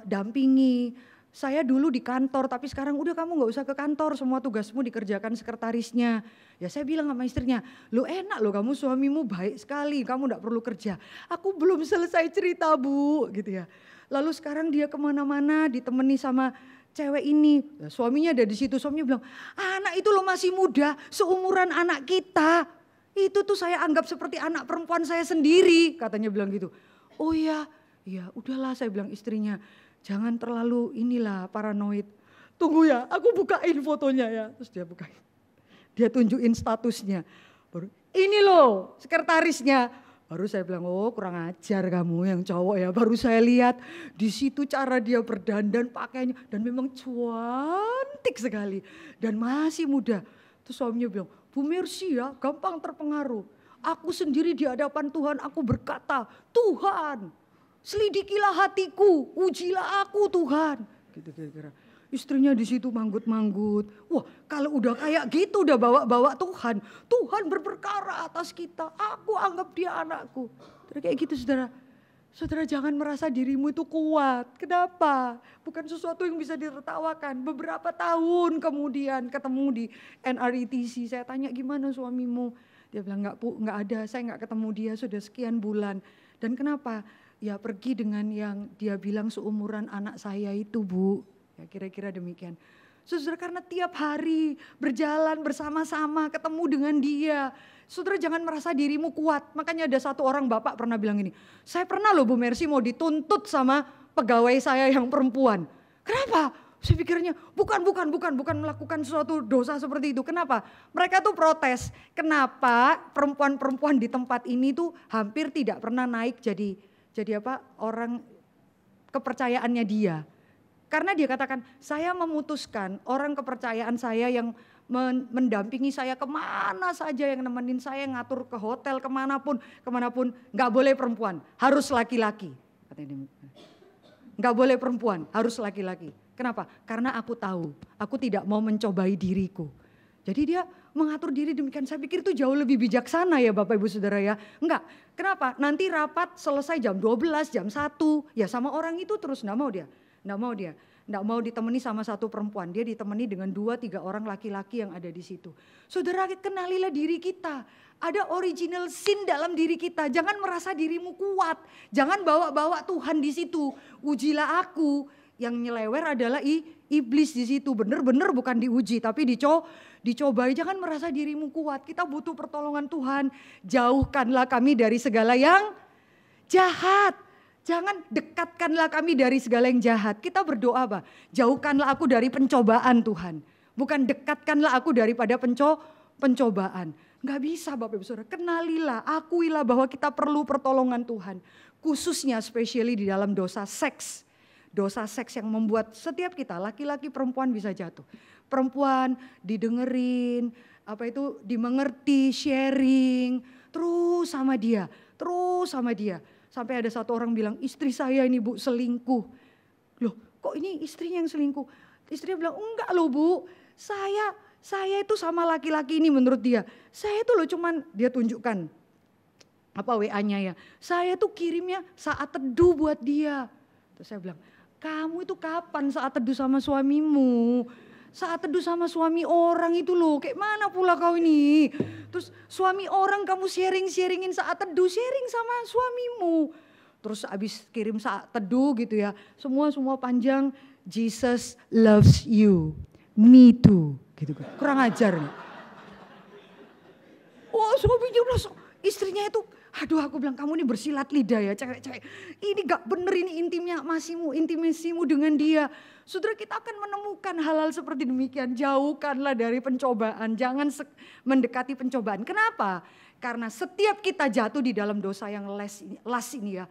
[SPEAKER 1] dampingi. Saya dulu di kantor, tapi sekarang udah kamu gak usah ke kantor, semua tugasmu dikerjakan sekretarisnya. Ya saya bilang sama istrinya, lo enak lo kamu suamimu baik sekali, kamu gak perlu kerja. Aku belum selesai cerita Bu, gitu ya. Lalu sekarang dia kemana-mana ditemani sama cewek ini, suaminya ada di situ, suaminya bilang, anak itu lo masih muda, seumuran anak kita. Itu tuh saya anggap seperti anak perempuan saya sendiri, katanya bilang gitu. Oh ya udahlah saya bilang istrinya, jangan terlalu inilah paranoid. Tunggu ya, aku bukain fotonya ya. Terus dia bukain, dia tunjukin statusnya. Baru, ini loh sekretarisnya. Baru saya bilang, oh kurang ajar kamu yang cowok ya. Baru saya lihat di situ cara dia berdandan pakainya. Dan memang cantik sekali. Dan masih muda. Terus suaminya bilang, Bu Mercy ya gampang terpengaruh. Aku sendiri di hadapan Tuhan aku berkata, Tuhan selidikilah hatiku, ujilah aku Tuhan. Gitu kira-kira. Istrinya di situ manggut-manggut. Wah, kalau udah kayak gitu udah bawa-bawa Tuhan. Tuhan berperkara atas kita. Aku anggap dia anakku. Terus kayak gitu Saudara. Saudara jangan merasa dirimu itu kuat. Kenapa? Bukan sesuatu yang bisa ditertawakan. Beberapa tahun kemudian ketemu di NRETC. Saya tanya gimana suamimu? Dia bilang enggak ada, saya enggak ketemu dia sudah sekian bulan. Dan kenapa? Ya pergi dengan yang dia bilang seumuran anak saya itu Bu. Ya kira-kira demikian. Saudara karena tiap hari berjalan bersama-sama ketemu dengan dia. Saudara jangan merasa dirimu kuat. Makanya ada satu orang bapak pernah bilang ini. Saya pernah loh Bu Mercy mau dituntut sama pegawai saya yang perempuan. Kenapa? Saya pikirnya bukan melakukan suatu dosa seperti itu. Kenapa? Mereka tuh protes. Kenapa perempuan-perempuan di tempat ini tuh hampir tidak pernah naik jadi orang kepercayaannya dia. Karena dia katakan, saya memutuskan orang kepercayaan saya yang mendampingi saya kemana saja, yang nemenin saya ngatur ke hotel kemanapun, gak boleh perempuan, harus laki-laki. Gak boleh perempuan, harus laki-laki. Kenapa? Karena aku tahu, aku tidak mau mencobai diriku. Jadi dia mengatur diri demikian, saya pikir itu jauh lebih bijaksana ya Bapak Ibu Saudara ya. Enggak, kenapa? Nanti rapat selesai jam 12, jam 1, ya sama orang itu terus gak mau dia. Nggak mau ditemani sama satu perempuan, dia ditemani dengan 2-3 orang laki-laki yang ada di situ. Saudara kenalilah diri kita, ada original sin dalam diri kita. Jangan merasa dirimu kuat, jangan bawa-bawa Tuhan di situ. Ujilah aku, yang nyelewer adalah iblis di situ. Bener-bener bukan diuji tapi dicobai. Jangan merasa dirimu kuat, kita butuh pertolongan Tuhan. Jauhkanlah kami dari segala yang jahat. Jangan dekatkanlah kami dari segala yang jahat. Kita berdoa apa? Jauhkanlah aku dari pencobaan Tuhan. Bukan dekatkanlah aku daripada pencobaan. Gak bisa Bapak Ibu Saudara. Kenalilah, akuilah bahwa kita perlu pertolongan Tuhan. Khususnya especially di dalam dosa seks. Dosa seks yang membuat setiap kita, laki-laki perempuan bisa jatuh. Perempuan didengerin, dimengerti, sharing. Terus sama dia. Sampai ada satu orang bilang, istri saya ini Bu selingkuh. Loh kok ini istrinya yang selingkuh? Istrinya bilang, enggak loh Bu, saya itu sama laki-laki ini menurut dia. Saya itu loh cuman, dia tunjukkan WA-nya ya. Saya tuh kirimnya saat teduh buat dia. Terus saya bilang, kamu itu kapan saat teduh sama suamimu? Saat teduh sama suami orang itu loh, kayak mana pula kau ini? Terus suami orang kamu sharingin saat teduh, sharing sama suamimu. Terus abis kirim saat teduh gitu ya, semua panjang, Jesus loves you, me too. Gitu kan, kurang ajar nih. Oh suaminya istrinya itu, aduh aku bilang kamu ini bersilat lidah ya cewek-cewek. Ini gak bener ini intimasimu dengan dia. Saudara kita akan menemukan hal-hal seperti demikian. Jauhkanlah dari pencobaan, jangan mendekati pencobaan. Kenapa? Karena setiap kita jatuh di dalam dosa yang las ini ya,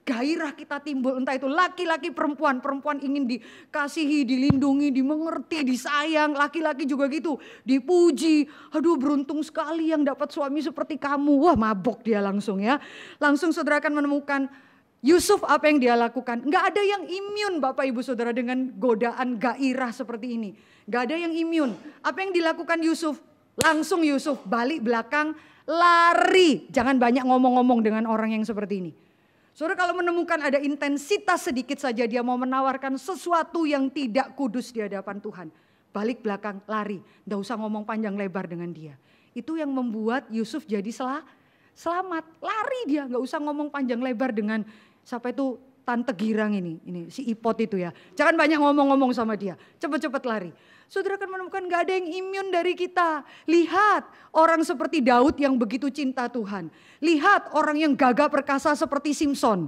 [SPEAKER 1] gairah kita timbul, entah itu laki-laki perempuan ingin dikasihi, dilindungi, dimengerti, disayang, laki-laki juga gitu, dipuji. Aduh beruntung sekali yang dapat suami seperti kamu. Wah mabok dia langsung ya. Langsung saudara akan menemukan Yusuf apa yang dia lakukan. Gak ada yang imun Bapak Ibu Saudara dengan godaan gairah seperti ini. Gak ada yang imun. Apa yang dilakukan Yusuf? Langsung Yusuf balik belakang, lari. Jangan banyak ngomong-ngomong dengan orang yang seperti ini. Saudara kalau menemukan ada intensitas sedikit saja dia mau menawarkan sesuatu yang tidak kudus di hadapan Tuhan. Balik belakang, lari. Nggak usah ngomong panjang lebar dengan dia. Itu yang membuat Yusuf jadi selamat. Lari dia, nggak usah ngomong panjang lebar dengan siapa itu Tante Girang ini si Ipot itu ya. Jangan banyak ngomong-ngomong sama dia. Cepat-cepat lari. Saudara akan menemukan gak ada yang imun dari kita. Lihat orang seperti Daud yang begitu cinta Tuhan. Lihat orang yang gagah perkasa seperti Simson.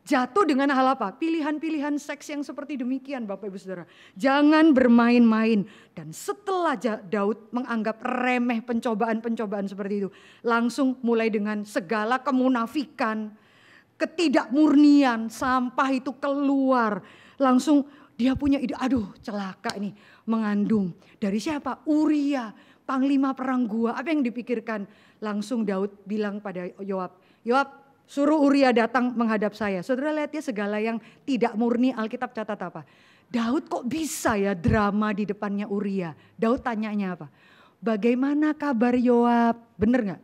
[SPEAKER 1] Jatuh dengan hal apa? Pilihan-pilihan seks yang seperti demikian Bapak Ibu Saudara. Jangan bermain-main. Dan setelah Daud menganggap remeh pencobaan-pencobaan seperti itu. Langsung mulai dengan segala kemunafikan, ketidakmurnian, sampah itu keluar. Langsung dia punya ide, aduh celaka ini mengandung. Dari siapa? Uria, panglima perang gua. Apa yang dipikirkan? Langsung Daud bilang pada Yoab, Yoab suruh Uria datang menghadap saya. Saudara lihat ya segala yang tidak murni Alkitab catat apa? Daud kok bisa ya drama di depannya Uria? Daud tanyanya apa? Bagaimana kabar Yoab? Bener gak?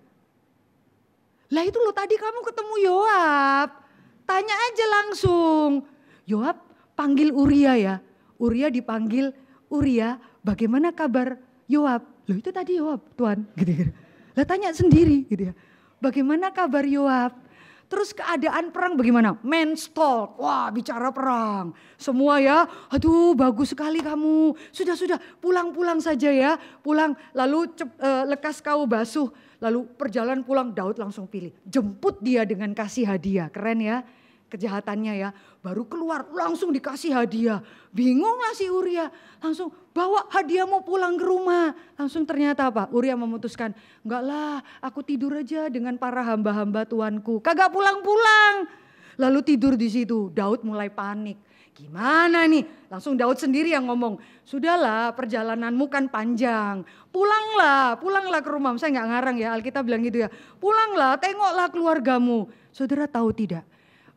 [SPEAKER 1] Lah itu loh tadi kamu ketemu Yoab. Tanya aja langsung. Yoab panggil Uria ya. Uria dipanggil, Uria bagaimana kabar Yoab? Loh itu tadi Yoab Tuhan. Gitu. Lah tanya sendiri gitu ya. Bagaimana kabar Yoab? Terus keadaan perang bagaimana? Men's talk. Wah bicara perang. Semua ya, aduh bagus sekali kamu. Sudah pulang-pulang saja ya. Pulang lalu lekas kau basuh. Lalu perjalanan pulang Daud langsung pilih. Jemput dia dengan kasih hadiah. Keren ya kejahatannya ya. Baru keluar langsung dikasih hadiah. Bingung lah si Uria. Langsung bawa hadiah mau pulang ke rumah. Langsung ternyata apa? Uria memutuskan. Enggak lah aku tidur aja dengan para hamba-hamba Tuanku. Kagak pulang-pulang. Lalu tidur di situ. Daud mulai panik. Gimana nih? Langsung Daud sendiri yang ngomong. Sudahlah perjalananmu kan panjang. Pulanglah ke rumah. Saya nggak ngarang ya Alkitab bilang gitu ya. Pulanglah, tengoklah keluargamu. Saudara tahu tidak?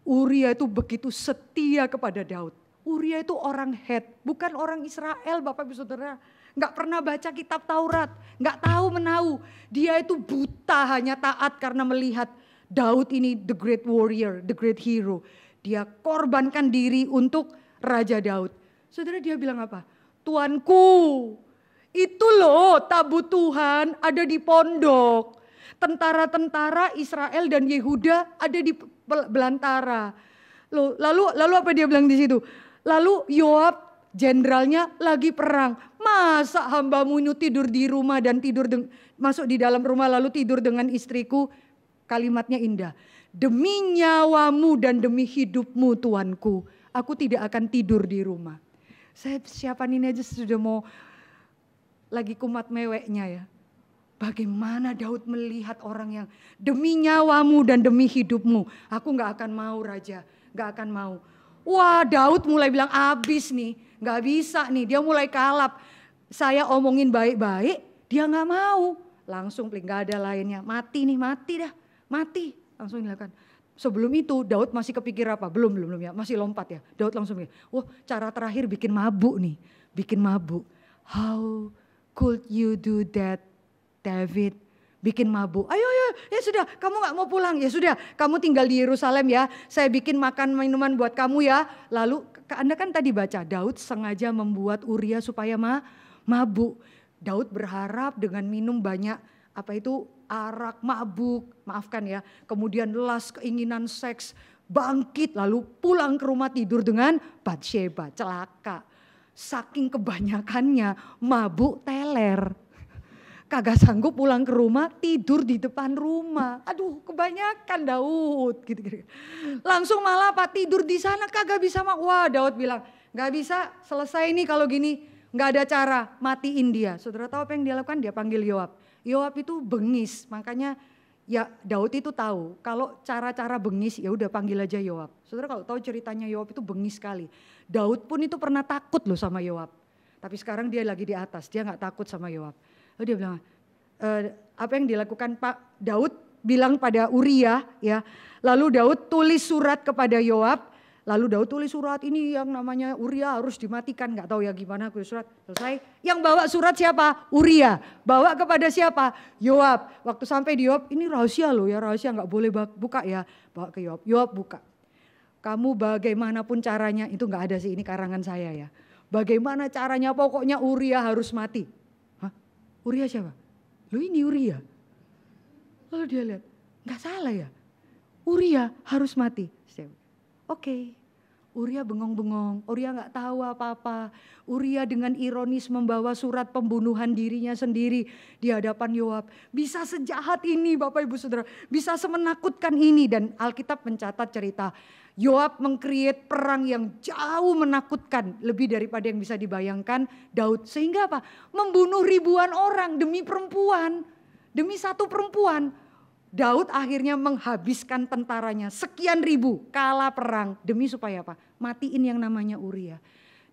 [SPEAKER 1] Uria itu begitu setia kepada Daud. Uria itu orang Het, bukan orang Israel Bapak Ibu Saudara. Nggak pernah baca kitab Taurat, nggak tahu menahu. Dia itu buta hanya taat karena melihat Daud ini the great warrior, the great hero. Dia korbankan diri untuk Raja Daud. Saudara dia bilang apa? Tuanku, itu loh tabut Tuhan ada di pondok. Tentara-tentara Israel dan Yehuda ada di belantara. Lalu apa dia bilang di situ? Lalu Yoab jenderalnya lagi perang. Masa hambamu ini tidur di rumah dan masuk di dalam rumah lalu tidur dengan istriku? Kalimatnya indah. Demi nyawamu dan demi hidupmu Tuanku, aku tidak akan tidur di rumah. Saya persiapan ini aja sudah mau lagi kumat meweknya ya. Bagaimana Daud melihat orang yang demi nyawamu dan demi hidupmu. Aku gak akan mau Raja, gak akan mau. Wah Daud mulai bilang abis nih, gak bisa nih. Dia mulai kalap, saya omongin baik-baik, dia gak mau. Langsung gak ada lainnya, mati nih, mati dah, mati. Langsung dilakukan. Sebelum itu Daud masih kepikir apa? Belum ya, masih lompat ya. Daud langsung bilang, wah cara terakhir bikin mabuk nih, bikin mabuk. How could you do that? David bikin mabuk. Ayo ya sudah kamu gak mau pulang. Ya sudah kamu tinggal di Yerusalem ya. Saya bikin makan minuman buat kamu ya. Lalu Anda kan tadi baca Daud sengaja membuat Uria supaya mabuk. Daud berharap dengan minum banyak arak, mabuk. Maafkan ya. Kemudian las keinginan seks. Bangkit lalu pulang ke rumah tidur dengan Batsheba. Celaka. Saking kebanyakannya mabuk teler. Kagak sanggup pulang ke rumah, tidur di depan rumah. Aduh kebanyakan Daud. Gitu. Langsung malah tidur di sana kagak bisa. Wah Daud bilang gak bisa selesai nih kalau gini. Gak ada cara, matiin dia. Saudara tahu apa yang dia lakukan? Dia panggil Yoab. Yoab itu bengis, makanya ya Daud itu tahu kalau cara-cara bengis ya udah panggil aja Yoab. Saudara kalau tahu ceritanya Yoab itu bengis sekali. Daud pun itu pernah takut loh sama Yoab. Tapi sekarang dia lagi di atas, dia gak takut sama Yoab. Lalu dia bilang, apa yang dilakukan Pak Daud bilang pada Uria ya. Lalu Daud tulis surat kepada Yoab. Lalu Daud tulis surat ini yang namanya Uria harus dimatikan. Gak tahu ya gimana tulis surat. Selesai. Yang bawa surat siapa? Uria. Bawa kepada siapa? Yoab. Waktu sampai di Yoab, ini rahasia loh ya. Rahasia gak boleh buka ya. Bawa ke Yoab. Yoab buka. Kamu bagaimanapun caranya, itu gak ada sih, ini karangan saya ya. Bagaimana caranya pokoknya Uria harus mati. Hah? Uria siapa? Loh ini Uria. Lalu dia lihat, gak salah ya. Uria harus mati. Oke. Uria bengong-bengong, Uria gak tahu apa-apa. Uria dengan ironis membawa surat pembunuhan dirinya sendiri di hadapan Yoab. Bisa sejahat ini Bapak Ibu Saudara, bisa semenakutkan ini. Dan Alkitab mencatat cerita Yoab meng-create perang yang jauh menakutkan, lebih daripada yang bisa dibayangkan Daud. Sehingga apa? Membunuh ribuan orang demi perempuan, demi satu perempuan. Daud akhirnya menghabiskan tentaranya sekian ribu kalah perang demi supaya apa? Matiin yang namanya Uria.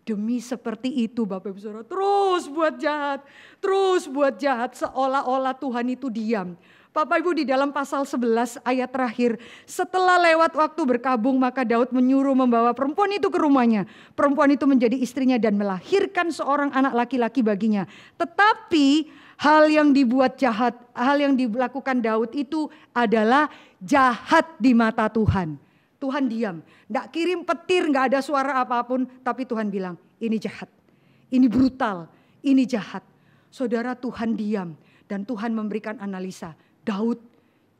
[SPEAKER 1] Demi seperti itu Bapak Ibu Saudara, terus buat jahat seolah-olah Tuhan itu diam. Bapak Ibu di dalam pasal 11 ayat terakhir, setelah lewat waktu berkabung maka Daud menyuruh membawa perempuan itu ke rumahnya. Perempuan itu menjadi istrinya dan melahirkan seorang anak laki-laki baginya. Tetapi hal yang dibuat jahat, hal yang dilakukan Daud itu adalah jahat di mata Tuhan. Tuhan diam, gak kirim petir, gak ada suara apapun, tapi Tuhan bilang ini jahat, ini brutal, ini jahat. Saudara, Tuhan diam dan Tuhan memberikan analisa. Daud,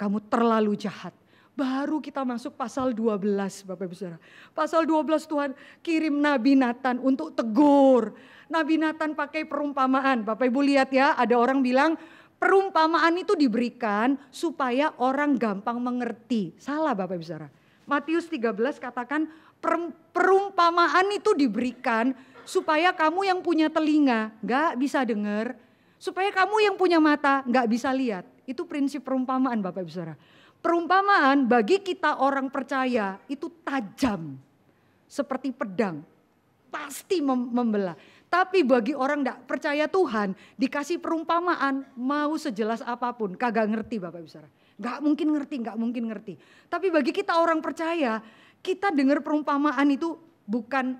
[SPEAKER 1] kamu terlalu jahat. Baru kita masuk pasal 12 Bapak Ibu Saudara. Pasal 12 Tuhan kirim Nabi Nathan untuk tegur. Nabi Nathan pakai perumpamaan. Bapak Ibu lihat ya, ada orang bilang perumpamaan itu diberikan supaya orang gampang mengerti. Salah Bapak Ibu Saudara. Matius 13 katakan perumpamaan itu diberikan supaya kamu yang punya telinga gak bisa dengar. Supaya kamu yang punya mata gak bisa lihat. Itu prinsip perumpamaan Bapak Ibu Saudara. Perumpamaan bagi kita orang percaya itu tajam. Seperti pedang. Pasti membelah. Tapi bagi orang tidak percaya Tuhan, dikasih perumpamaan mau sejelas apapun. Kagak ngerti Bapak Ibu Saudara. Gak mungkin ngerti. Tapi bagi kita orang percaya, kita dengar perumpamaan itu bukan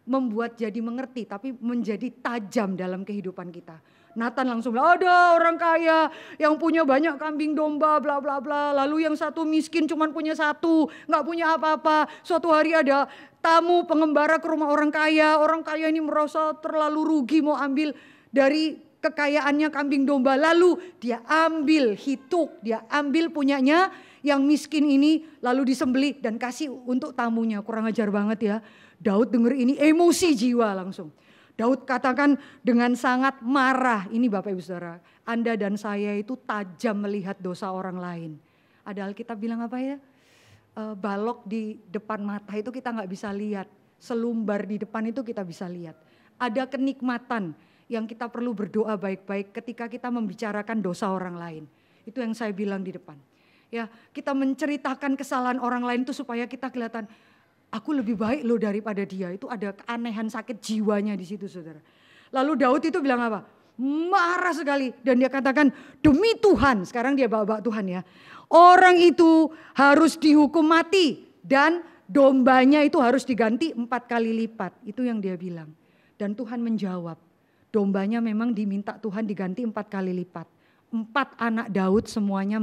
[SPEAKER 1] membuat jadi mengerti, tapi menjadi tajam dalam kehidupan kita. Nathan langsung bilang, ada orang kaya yang punya banyak kambing domba bla bla bla. Lalu yang satu miskin cuman punya satu, gak punya apa-apa. Suatu hari ada tamu pengembara ke rumah orang kaya. Orang kaya ini merasa terlalu rugi mau ambil dari kekayaannya kambing domba. Lalu dia ambil hituk, dia ambil punyanya yang miskin ini. Lalu disembelih dan kasih untuk tamunya. Kurang ajar banget ya. Daud denger ini emosi jiwa langsung. Daud katakan dengan sangat marah, ini Bapak Ibu Saudara, Anda dan saya itu tajam melihat dosa orang lain. Ada Alkitab bilang apa ya? Balok di depan mata itu kita gak bisa lihat, selumbar di depan itu kita bisa lihat. Ada kenikmatan yang kita perlu berdoa baik-baik ketika kita membicarakan dosa orang lain. Itu yang saya bilang di depan. Ya, kita menceritakan kesalahan orang lain itu supaya kita kelihatan, aku lebih baik loh daripada dia. Itu ada keanehan sakit jiwanya di situ saudara. Lalu Daud itu bilang apa? Marah sekali. Dan dia katakan demi Tuhan. Sekarang dia bawa Tuhan ya. Orang itu harus dihukum mati. Dan dombanya itu harus diganti 4 kali lipat. Itu yang dia bilang. Dan Tuhan menjawab. Dombanya memang diminta Tuhan diganti 4 kali lipat. 4 anak Daud semuanya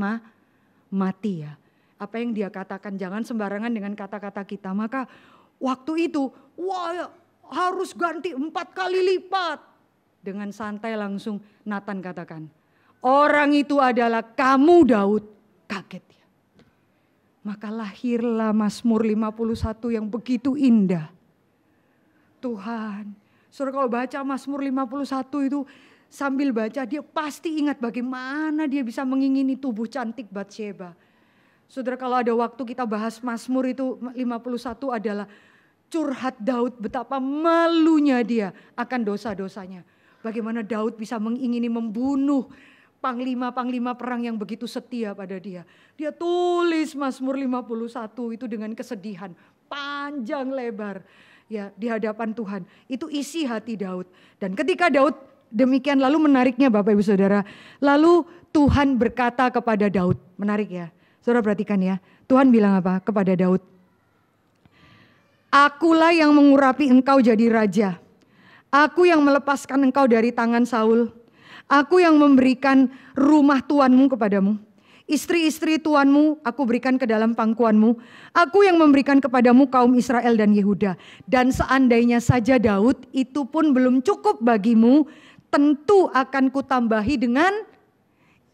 [SPEAKER 1] mati ya. Apa yang dia katakan, jangan sembarangan dengan kata-kata kita. Maka waktu itu, wah harus ganti 4 kali lipat. Dengan santai langsung Nathan katakan, orang itu adalah kamu Daud. Kaget ya. Maka lahirlah Mazmur 51 yang begitu indah. Tuhan, saudara kalau baca Mazmur 51 itu sambil baca dia pasti ingat bagaimana dia bisa mengingini tubuh cantik Batsheba. Saudara kalau ada waktu kita bahas Mazmur itu 51 adalah curhat Daud betapa malunya dia akan dosa-dosanya. Bagaimana Daud bisa mengingini membunuh panglima-panglima perang yang begitu setia pada dia. Dia tulis Mazmur 51 itu dengan kesedihan, panjang lebar ya di hadapan Tuhan. Itu isi hati Daud. Dan ketika Daud demikian, lalu menariknya Bapak Ibu Saudara, lalu Tuhan berkata kepada Daud, menarik ya. Saudara perhatikan ya, Tuhan bilang apa kepada Daud? Akulah yang mengurapi engkau jadi raja. Aku yang melepaskan engkau dari tangan Saul. Aku yang memberikan rumah tuanmu kepadamu. Istri-istri tuanmu aku berikan ke dalam pangkuanmu. Aku yang memberikan kepadamu kaum Israel dan Yehuda. Dan seandainya saja Daud itu pun belum cukup bagimu, tentu akan kutambahi dengan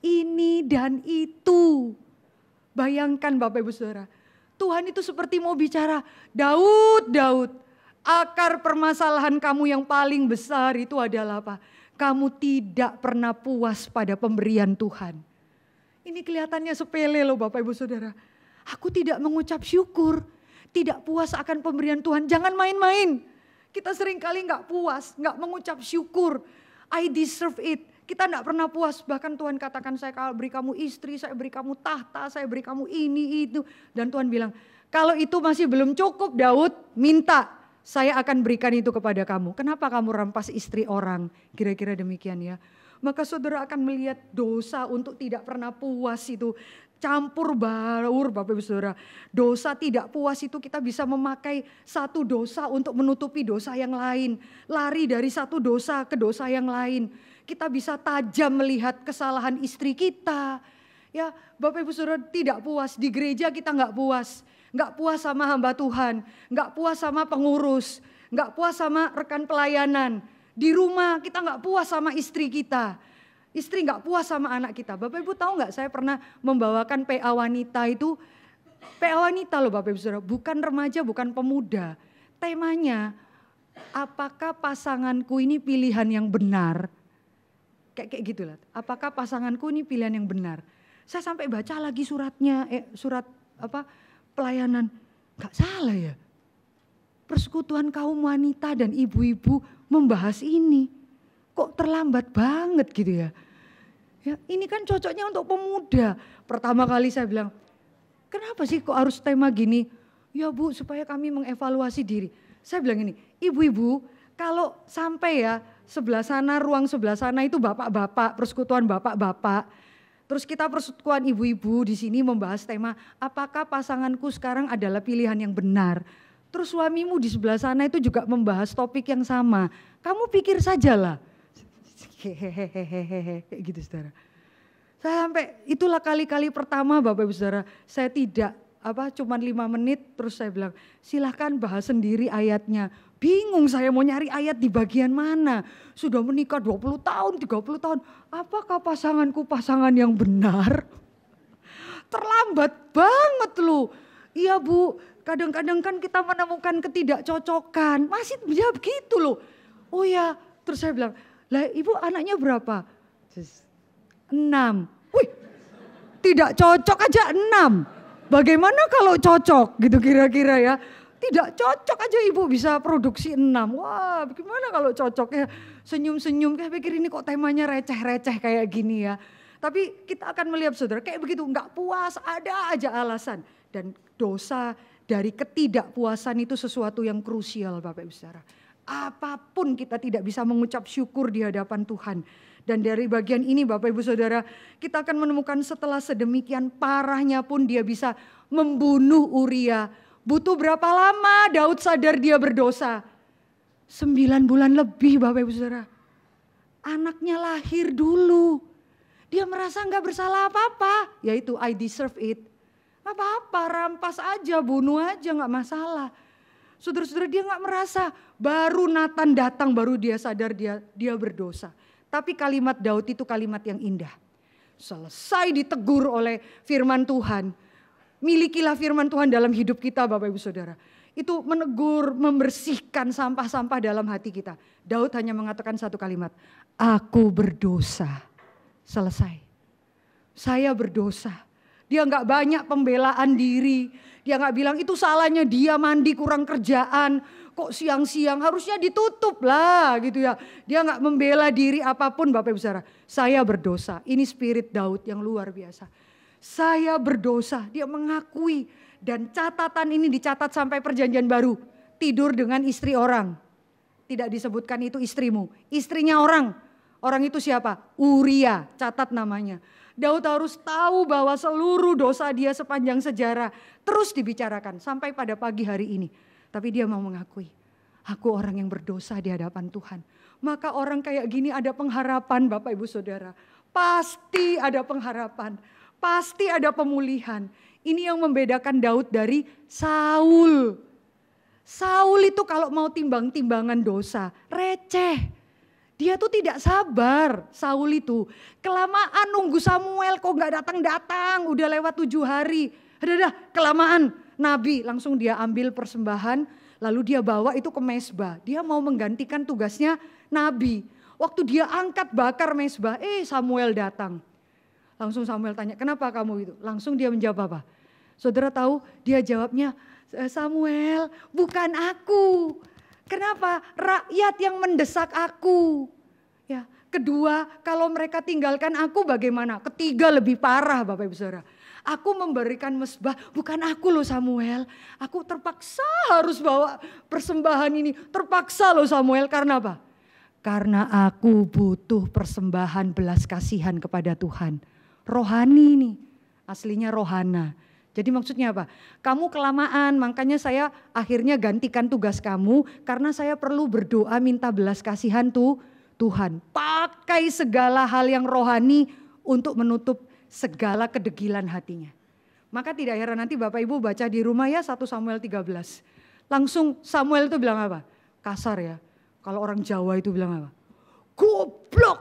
[SPEAKER 1] ini dan itu. Bayangkan Bapak Ibu Saudara, Tuhan itu seperti mau bicara, Daud, Daud, akar permasalahan kamu yang paling besar itu adalah apa? Kamu tidak pernah puas pada pemberian Tuhan. Ini kelihatannya sepele loh Bapak Ibu Saudara. Aku tidak mengucap syukur, tidak puas akan pemberian Tuhan. Jangan main-main. Kita seringkali gak puas, gak mengucap syukur. I deserve it. Kita tidak pernah puas, bahkan Tuhan katakan saya beri kamu istri, saya beri kamu tahta, saya beri kamu ini, itu. Dan Tuhan bilang, kalau itu masih belum cukup Daud, minta, saya akan berikan itu kepada kamu. Kenapa kamu rampas istri orang? Kira-kira demikian ya. Maka saudara akan melihat dosa untuk tidak pernah puas itu campur baur Bapak Ibu Saudara. Dosa tidak puas itu kita bisa memakai satu dosa untuk menutupi dosa yang lain. Lari dari satu dosa ke dosa yang lain. Kita bisa tajam melihat kesalahan istri kita. Ya, Bapak Ibu Saudara tidak puas di gereja, kita nggak puas. Nggak puas sama hamba Tuhan, nggak puas sama pengurus, nggak puas sama rekan pelayanan. Di rumah kita nggak puas sama istri kita. Istri nggak puas sama anak kita. Bapak Ibu tahu nggak, saya pernah membawakan PA wanita itu. PA wanita loh Bapak Ibu Saudara, bukan remaja, bukan pemuda. Temanya, apakah pasanganku ini pilihan yang benar? Kayak gitu lah. Apakah pasanganku ini pilihan yang benar? Saya sampai baca lagi suratnya, surat apa pelayanan. Gak salah ya. Persekutuan kaum wanita dan ibu-ibu membahas ini. Kok terlambat banget gitu ya. Ya, ini kan cocoknya untuk pemuda. Pertama kali saya bilang, kenapa sih kok harus tema gini? Ya Bu, supaya kami mengevaluasi diri. Saya bilang ini, ibu-ibu kalau sampai ya sebelah sana, ruang sebelah sana itu bapak-bapak, persekutuan bapak-bapak. Terus kita persekutuan ibu-ibu di sini membahas tema, apakah pasanganku sekarang adalah pilihan yang benar? Terus suamimu di sebelah sana itu juga membahas topik yang sama. Kamu pikir sajalah. Hehehehehe, kayak gitu saudara. Saya sampai itulah kali-kali pertama Bapak Ibu Saudara, saya tidak cuman 5 menit terus saya bilang silahkan bahas sendiri ayatnya. Bingung saya mau nyari ayat di bagian mana. Sudah menikah 20 tahun, 30 tahun. Apakah pasanganku pasangan yang benar? Terlambat banget loh. Iya Bu, kadang-kadang kan kita menemukan ketidakcocokan. Masih bisa begitu loh. Oh ya, terus saya bilang, lah Ibu anaknya berapa? 6. Wih, tidak cocok aja 6. Bagaimana kalau cocok gitu kira-kira ya. Tidak cocok aja Ibu bisa produksi 6. Wah bagaimana kalau cocok ya. Senyum-senyum kayak pikir ini kok temanya receh-receh kayak gini ya. Tapi kita akan melihat saudara kayak begitu gak puas ada aja alasan. Dan dosa dari ketidakpuasan itu sesuatu yang krusial Bapak Ibu Saudara. Apapun kita tidak bisa mengucap syukur di hadapan Tuhan. Dan dari bagian ini Bapak Ibu Saudara kita akan menemukan setelah sedemikian parahnya pun dia bisa membunuh Uria. Butuh berapa lama Daud sadar dia berdosa? 9 bulan lebih Bapak Ibu Saudara. Anaknya lahir dulu. Dia merasa gak bersalah apa-apa. Yaitu I deserve it. Gak apa-apa rampas aja bunuh aja gak masalah. Saudara-saudara dia gak merasa. Baru Nathan datang baru dia sadar dia berdosa. Tapi kalimat Daud itu kalimat yang indah. Selesai ditegur oleh firman Tuhan. Milikilah firman Tuhan dalam hidup kita Bapak Ibu Saudara. Itu menegur, membersihkan sampah-sampah dalam hati kita. Daud hanya mengatakan satu kalimat. Aku berdosa. Selesai. Saya berdosa. Dia gak banyak pembelaan diri. Dia gak bilang itu salahnya dia mandi kurang kerjaan. kok siang-siang, harusnya ditutup lah gitu ya. Dia nggak membela diri apapun Bapak Ibu Saudara. Saya berdosa, ini spirit Daud yang luar biasa. Saya berdosa, dia mengakui. Dan catatan ini dicatat sampai perjanjian baru. Tidur dengan istri orang. Tidak disebutkan itu istrimu, istrinya orang. Orang itu siapa? Uria, catat namanya. Daud harus tahu bahwa seluruh dosa dia sepanjang sejarah terus dibicarakan sampai pada pagi hari ini. Tapi dia mau mengakui, aku orang yang berdosa di hadapan Tuhan. Maka orang kayak gini ada pengharapan Bapak Ibu Saudara. Pasti ada pengharapan, pasti ada pemulihan. Ini yang membedakan Daud dari Saul. Saul itu kalau mau timbang-timbangan dosa, receh. Dia tuh tidak sabar, Saul itu. Kelamaan nunggu Samuel kok gak datang-datang, udah lewat 7 hari. Dah, kelamaan. Nabi langsung dia ambil persembahan, lalu dia bawa itu ke mezbah. Dia mau menggantikan tugasnya Nabi. Waktu dia angkat bakar mezbah, Samuel datang. Langsung Samuel tanya, kenapa kamu itu? Langsung dia menjawab apa? Saudara tahu dia jawabnya, Samuel bukan aku. Kenapa? Rakyat yang mendesak aku. Ya, kedua, kalau mereka tinggalkan aku bagaimana? Ketiga lebih parah Bapak Ibu Saudara. Aku memberikan mezbah, bukan aku loh Samuel. Aku terpaksa harus bawa persembahan ini. Terpaksa loh Samuel, karena apa? Karena aku butuh persembahan belas kasihan kepada Tuhan. Rohani nih, aslinya rohana. Jadi maksudnya apa? Kamu kelamaan, makanya saya akhirnya gantikan tugas kamu karena saya perlu berdoa minta belas kasihan Tuhan. Pakai segala hal yang rohani untuk menutup segala kedegilan hatinya. Maka tidak heran nanti Bapak Ibu baca di rumah ya 1 Samuel 13. Langsung Samuel itu bilang apa? Kasar ya. Kalau orang Jawa itu bilang apa? Goblok.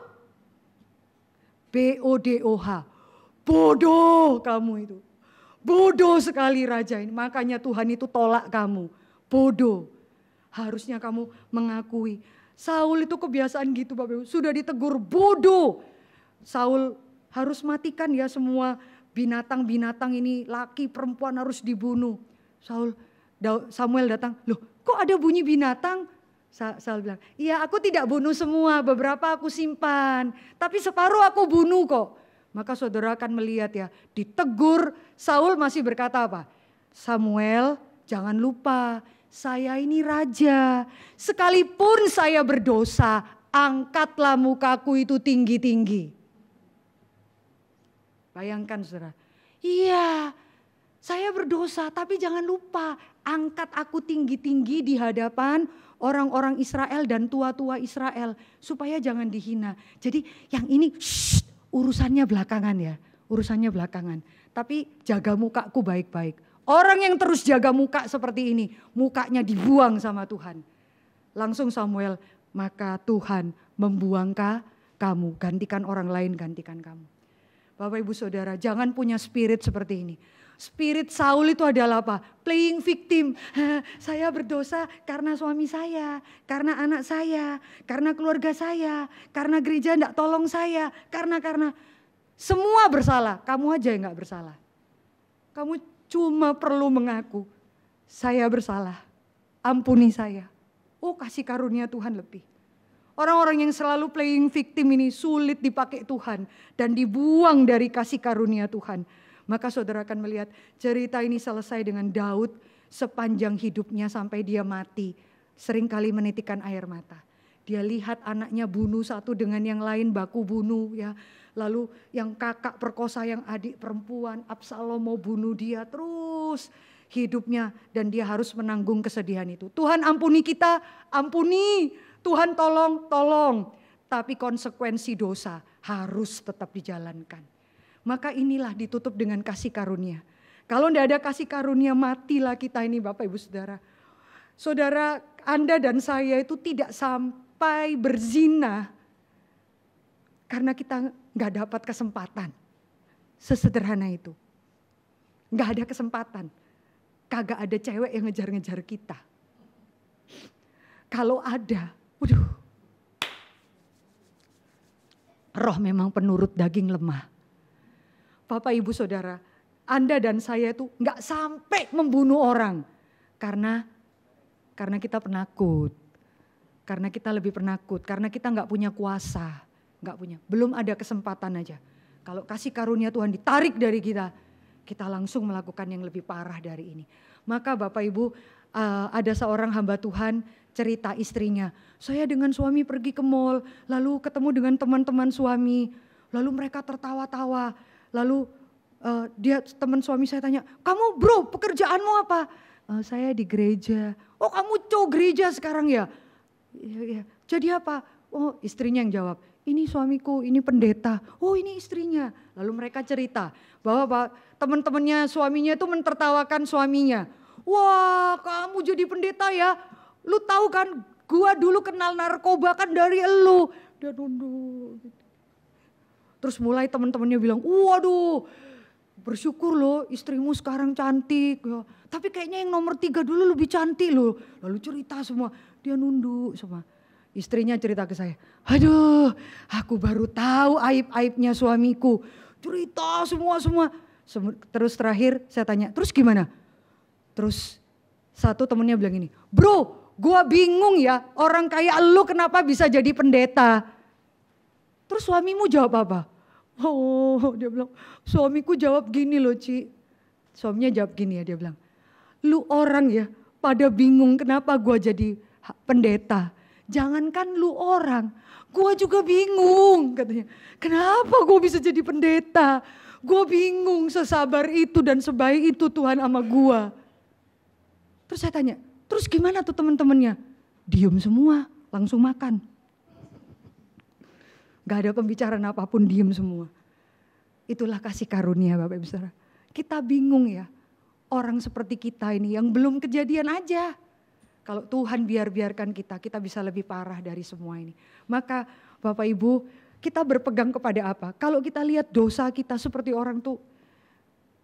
[SPEAKER 1] BODOH. Bodoh kamu itu. Bodoh sekali raja ini, makanya Tuhan itu tolak kamu. Bodoh. Harusnya kamu mengakui. Saul itu kebiasaan gitu Bapak Ibu, sudah ditegur bodoh. Saul harus matikan ya semua binatang-binatang ini, laki perempuan harus dibunuh. Samuel datang, loh kok ada bunyi binatang? Saul bilang, iya aku tidak bunuh semua, beberapa aku simpan. Tapi separuh aku bunuh kok. Maka saudara akan melihat ya, ditegur, Saul masih berkata apa? Samuel, jangan lupa, saya ini raja. Sekalipun saya berdosa, angkatlah mukaku itu tinggi-tinggi. Bayangkan saudara, iya saya berdosa tapi jangan lupa, angkat aku tinggi-tinggi di hadapan orang-orang Israel dan tua-tua Israel. Supaya jangan dihina. Jadi yang ini urusannya belakangan ya, urusannya belakangan. Tapi jaga mukaku baik-baik. Orang yang terus jaga muka seperti ini, mukanya dibuang sama Tuhan. Langsung Samuel, maka Tuhan membuang kamu, gantikan orang lain, gantikan kamu. Bapak Ibu Saudara, jangan punya spirit seperti ini. Spirit Saul itu adalah apa? Playing victim. Saya berdosa karena suami saya, karena anak saya, karena keluarga saya, karena gereja enggak tolong saya, karena semua bersalah. Kamu aja yang enggak bersalah. Kamu cuma perlu mengaku, saya bersalah, ampuni saya. Oh, kasih karunia Tuhan lebih. Orang-orang yang selalu playing victim ini sulit dipakai Tuhan dan dibuang dari kasih karunia Tuhan. Maka saudara akan melihat cerita ini selesai dengan Daud sepanjang hidupnya sampai dia mati. Seringkali menitikan air mata. Dia lihat anaknya bunuh satu dengan yang lain, baku bunuh ya. Lalu yang kakak perkosa yang adik perempuan, Absalom mau bunuh dia terus hidupnya. Dan dia harus menanggung kesedihan itu. Tuhan ampuni kita, ampuni. Tuhan tolong. Tapi konsekuensi dosa harus tetap dijalankan. Maka inilah ditutup dengan kasih karunia. Kalau tidak ada kasih karunia, matilah kita ini Bapak Ibu Saudara. Saudara, Anda dan saya itu tidak sampai berzina karena kita nggak dapat kesempatan. Sesederhana itu. Nggak ada kesempatan. Kagak ada cewek yang ngejar-ngejar kita. Kalau ada, roh memang penurut daging lemah. Bapak Ibu Saudara, Anda dan saya itu nggak sampai membunuh orang. Karena Karena kita penakut. Karena kita lebih penakut. Karena kita nggak punya kuasa. Nggak punya. Belum ada kesempatan aja. Kalau kasih karunia Tuhan ditarik dari kita, kita langsung melakukan yang lebih parah dari ini. Maka Bapak Ibu, ada seorang hamba Tuhan cerita istrinya. Saya dengan suami pergi ke mall, lalu ketemu dengan teman-teman suami. Lalu mereka tertawa-tawa. Lalu teman suami saya tanya, kamu bro pekerjaanmu apa? Saya di gereja. Oh kamu gereja sekarang ya? Iya. Jadi apa? Oh istrinya yang jawab, ini suamiku, ini pendeta. Oh ini istrinya. Lalu mereka cerita bahwa teman-temannya suaminya itu mentertawakan suaminya. Wah kamu jadi pendeta ya? Lu tahu kan gua dulu kenal narkoba kan dari elu. Dia nunduk gitu. Terus mulai teman-temannya bilang, waduh bersyukur loh istrimu sekarang cantik. Ya. Tapi kayaknya yang nomor 3 dulu lebih cantik loh. Lalu cerita semua, dia nunduk semua. Istrinya cerita ke saya, aduh aku baru tahu aib-aibnya suamiku. Cerita semua. Terus terakhir saya tanya, terus gimana? Terus satu temennya bilang gini, bro gua bingung ya orang kayak lu kenapa bisa jadi pendeta. Terus suamimu jawab apa? Oh dia bilang, suamiku jawab gini loh Ci. Suaminya jawab gini ya, dia bilang, lu orang ya pada bingung kenapa gua jadi pendeta. Jangankan lu orang, gua juga bingung katanya. Kenapa gua bisa jadi pendeta? Gua bingung sesabar itu dan sebaik itu Tuhan sama gua. Terus saya tanya, terus gimana tuh teman-temannya? Diem semua, langsung makan. Gak ada pembicaraan apapun, diem semua. Itulah kasih karunia Bapak Ibu Saudara. Kita bingung ya, orang seperti kita ini yang belum kejadian aja. Kalau Tuhan biarkan kita bisa lebih parah dari semua ini. Maka Bapak Ibu, kita berpegang kepada apa? Kalau kita lihat dosa kita seperti orang tuh,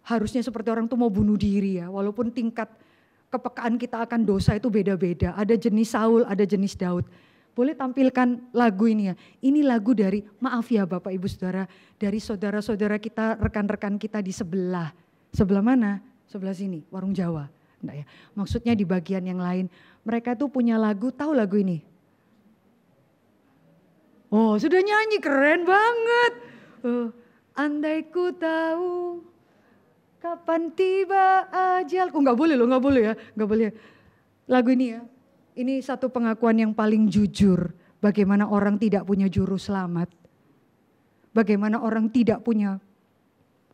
[SPEAKER 1] harusnya seperti orang tuh mau bunuh diri ya. Walaupun tingkat kepekaan kita akan dosa itu beda-beda. Ada jenis Saul, ada jenis Daud. Boleh tampilkan lagu ini ya. Ini lagu dari, maaf ya Bapak Ibu Saudara, dari saudara-saudara kita, rekan-rekan kita di sebelah. Sebelah mana? Sebelah sini, Warung Jawa. Enggak ya. Maksudnya di bagian yang lain. Mereka tuh punya lagu, tahu lagu ini? Oh sudah nyanyi, keren banget. Andai ku tahu kapan tiba ajalku. Enggak boleh loh, enggak boleh ya. Enggak boleh. Lagu ini ya. Ini satu pengakuan yang paling jujur. Bagaimana orang tidak punya juru selamat. Bagaimana orang tidak punya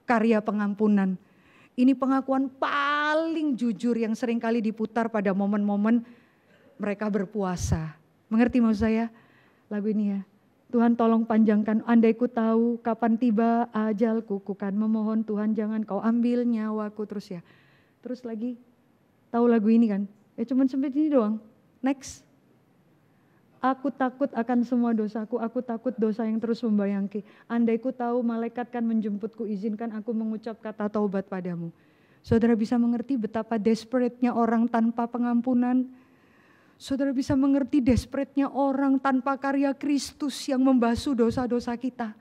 [SPEAKER 1] karya pengampunan. Ini pengakuan paling jujur yang seringkali diputar pada momen-momen mereka berpuasa. Mengerti maksud saya? Lagu ini ya. Tuhan tolong panjangkan, andai ku tahu kapan tiba ajalku, ku kan memohon Tuhan jangan kau ambil nyawaku. Terus ya. Terus lagi, tahu lagu ini kan? Ya cuman sampai sini doang. Next. Aku takut akan semua dosaku, aku takut dosa yang terus membayangki. Andai ku tahu malaikat kan menjemputku, izinkan aku mengucap kata taubat padamu. Saudara bisa mengerti betapa desperate-nya orang tanpa pengampunan. Saudara bisa mengerti desperate-nya orang tanpa karya Kristus yang membasuh dosa-dosa kita.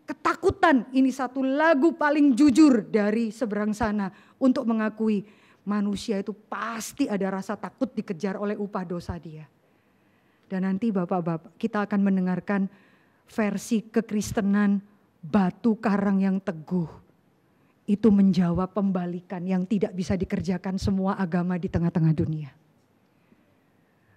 [SPEAKER 1] Ketakutan, ini satu lagu paling jujur dari seberang sana untuk mengakui manusia itu pasti ada rasa takut dikejar oleh upah dosa dia. Dan nanti Bapak-Bapak kita akan mendengarkan versi kekristenan batu karang yang teguh. Itu menjawab pembalikan yang tidak bisa dikerjakan semua agama di tengah-tengah dunia.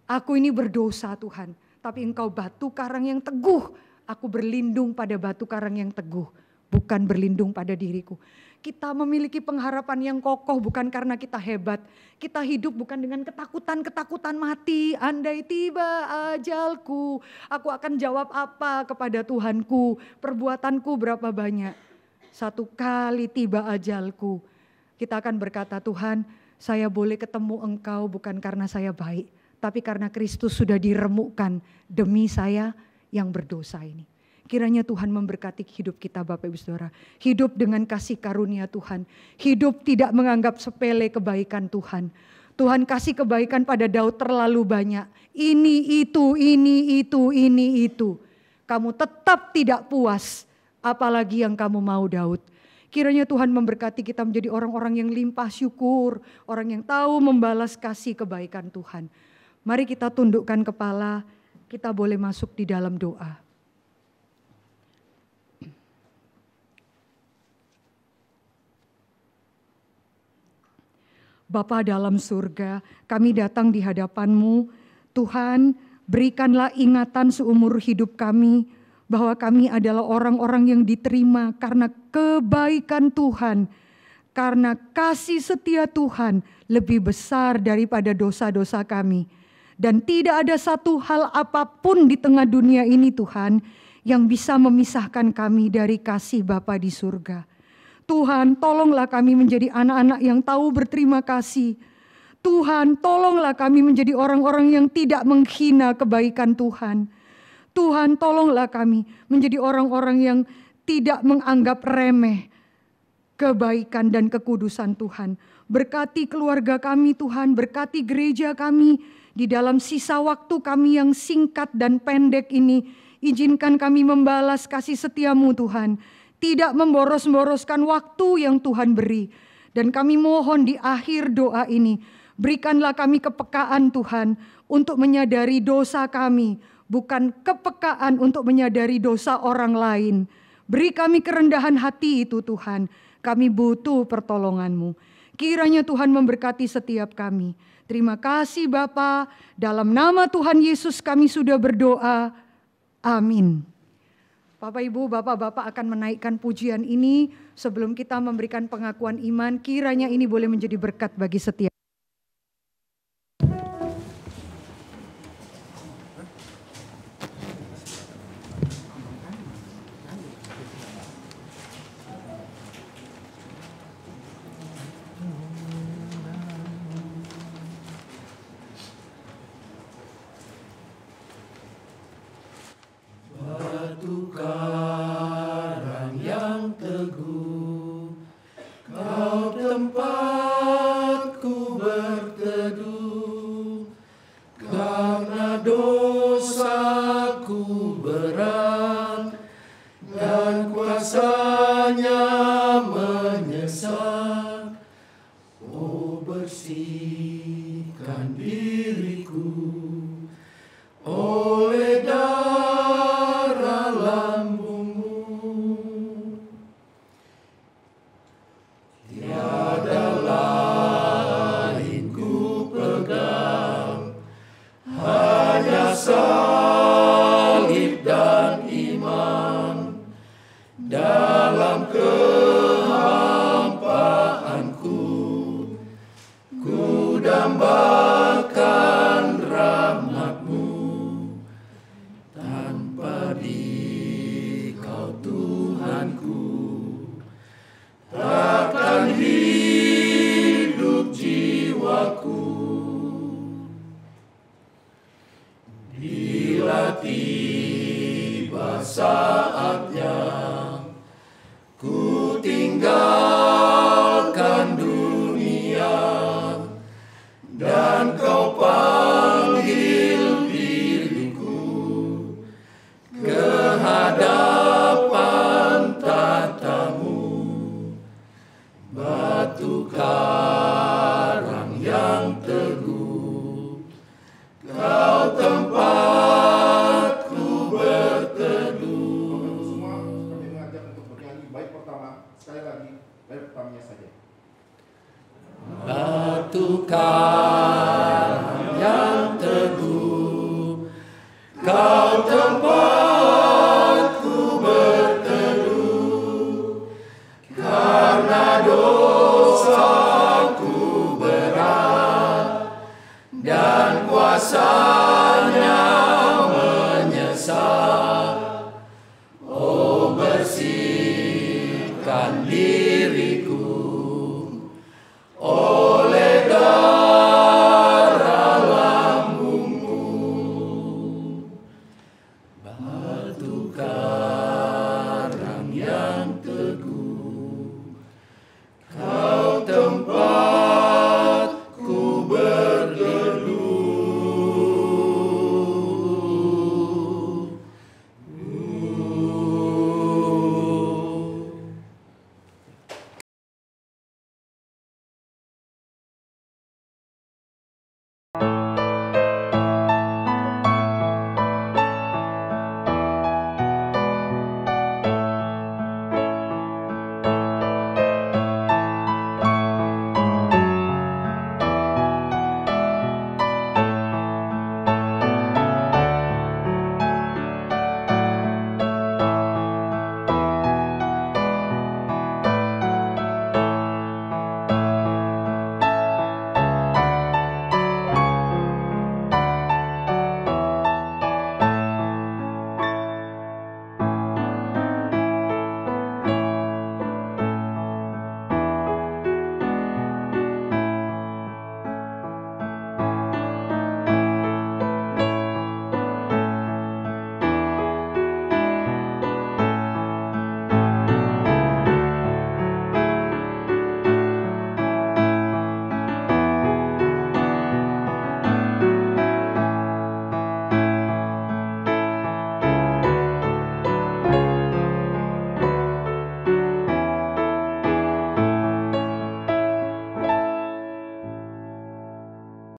[SPEAKER 1] Aku ini berdosa Tuhan, tapi Engkau batu karang yang teguh. Aku berlindung pada batu karang yang teguh, bukan berlindung pada diriku. Kita memiliki pengharapan yang kokoh bukan karena kita hebat. Kita hidup bukan dengan ketakutan-ketakutan mati. Andai tiba ajalku, aku akan jawab apa kepada Tuhanku. Perbuatanku berapa banyak. Satu kali tiba ajalku, kita akan berkata, Tuhan saya boleh ketemu Engkau bukan karena saya baik. Tapi karena Kristus sudah diremukkan demi saya yang berdosa ini. Kiranya Tuhan memberkati hidup kita Bapak Ibu Saudara. Hidup dengan kasih karunia Tuhan. Hidup tidak menganggap sepele kebaikan Tuhan. Tuhan kasih kebaikan pada Daud terlalu banyak. Ini itu. Kamu tetap tidak puas. Apalagi yang kamu mau Daud. Kiranya Tuhan memberkati kita menjadi orang-orang yang limpah syukur, orang yang tahu membalas kasih kebaikan Tuhan. Mari kita tundukkan kepala, kita boleh masuk di dalam doa. Bapa dalam surga, kami datang di hadapan-Mu. Tuhan, berikanlah ingatan seumur hidup kami, bahwa kami adalah orang-orang yang diterima karena kebaikan Tuhan, karena kasih setia Tuhan lebih besar daripada dosa-dosa kami. Dan tidak ada satu hal apapun di tengah dunia ini Tuhan, yang bisa memisahkan kami dari kasih Bapa di surga. Tuhan, tolonglah kami menjadi anak-anak yang tahu berterima kasih. Tuhan, tolonglah kami menjadi orang-orang yang tidak menghina kebaikan Tuhan. Tuhan, tolonglah kami menjadi orang-orang yang tidak menganggap remeh kebaikan dan kekudusan Tuhan. Berkati keluarga kami Tuhan, berkati gereja kami di dalam sisa waktu kami yang singkat dan pendek ini. Izinkan kami membalas kasih setia-Mu Tuhan, tidak memboros-boroskan waktu yang Tuhan beri. Dan kami mohon di akhir doa ini, berikanlah kami kepekaan Tuhan untuk menyadari dosa kami, bukan kepekaan untuk menyadari dosa orang lain. Beri kami kerendahan hati itu Tuhan. Kami butuh pertolongan-Mu. Kiranya Tuhan memberkati setiap kami. Terima kasih Bapa. Dalam nama Tuhan Yesus kami sudah berdoa. Amin. Bapak Ibu, Bapak-Bapak akan menaikkan pujian ini. Sebelum kita memberikan pengakuan iman, kiranya ini boleh menjadi berkat bagi setiap.
[SPEAKER 3] Batu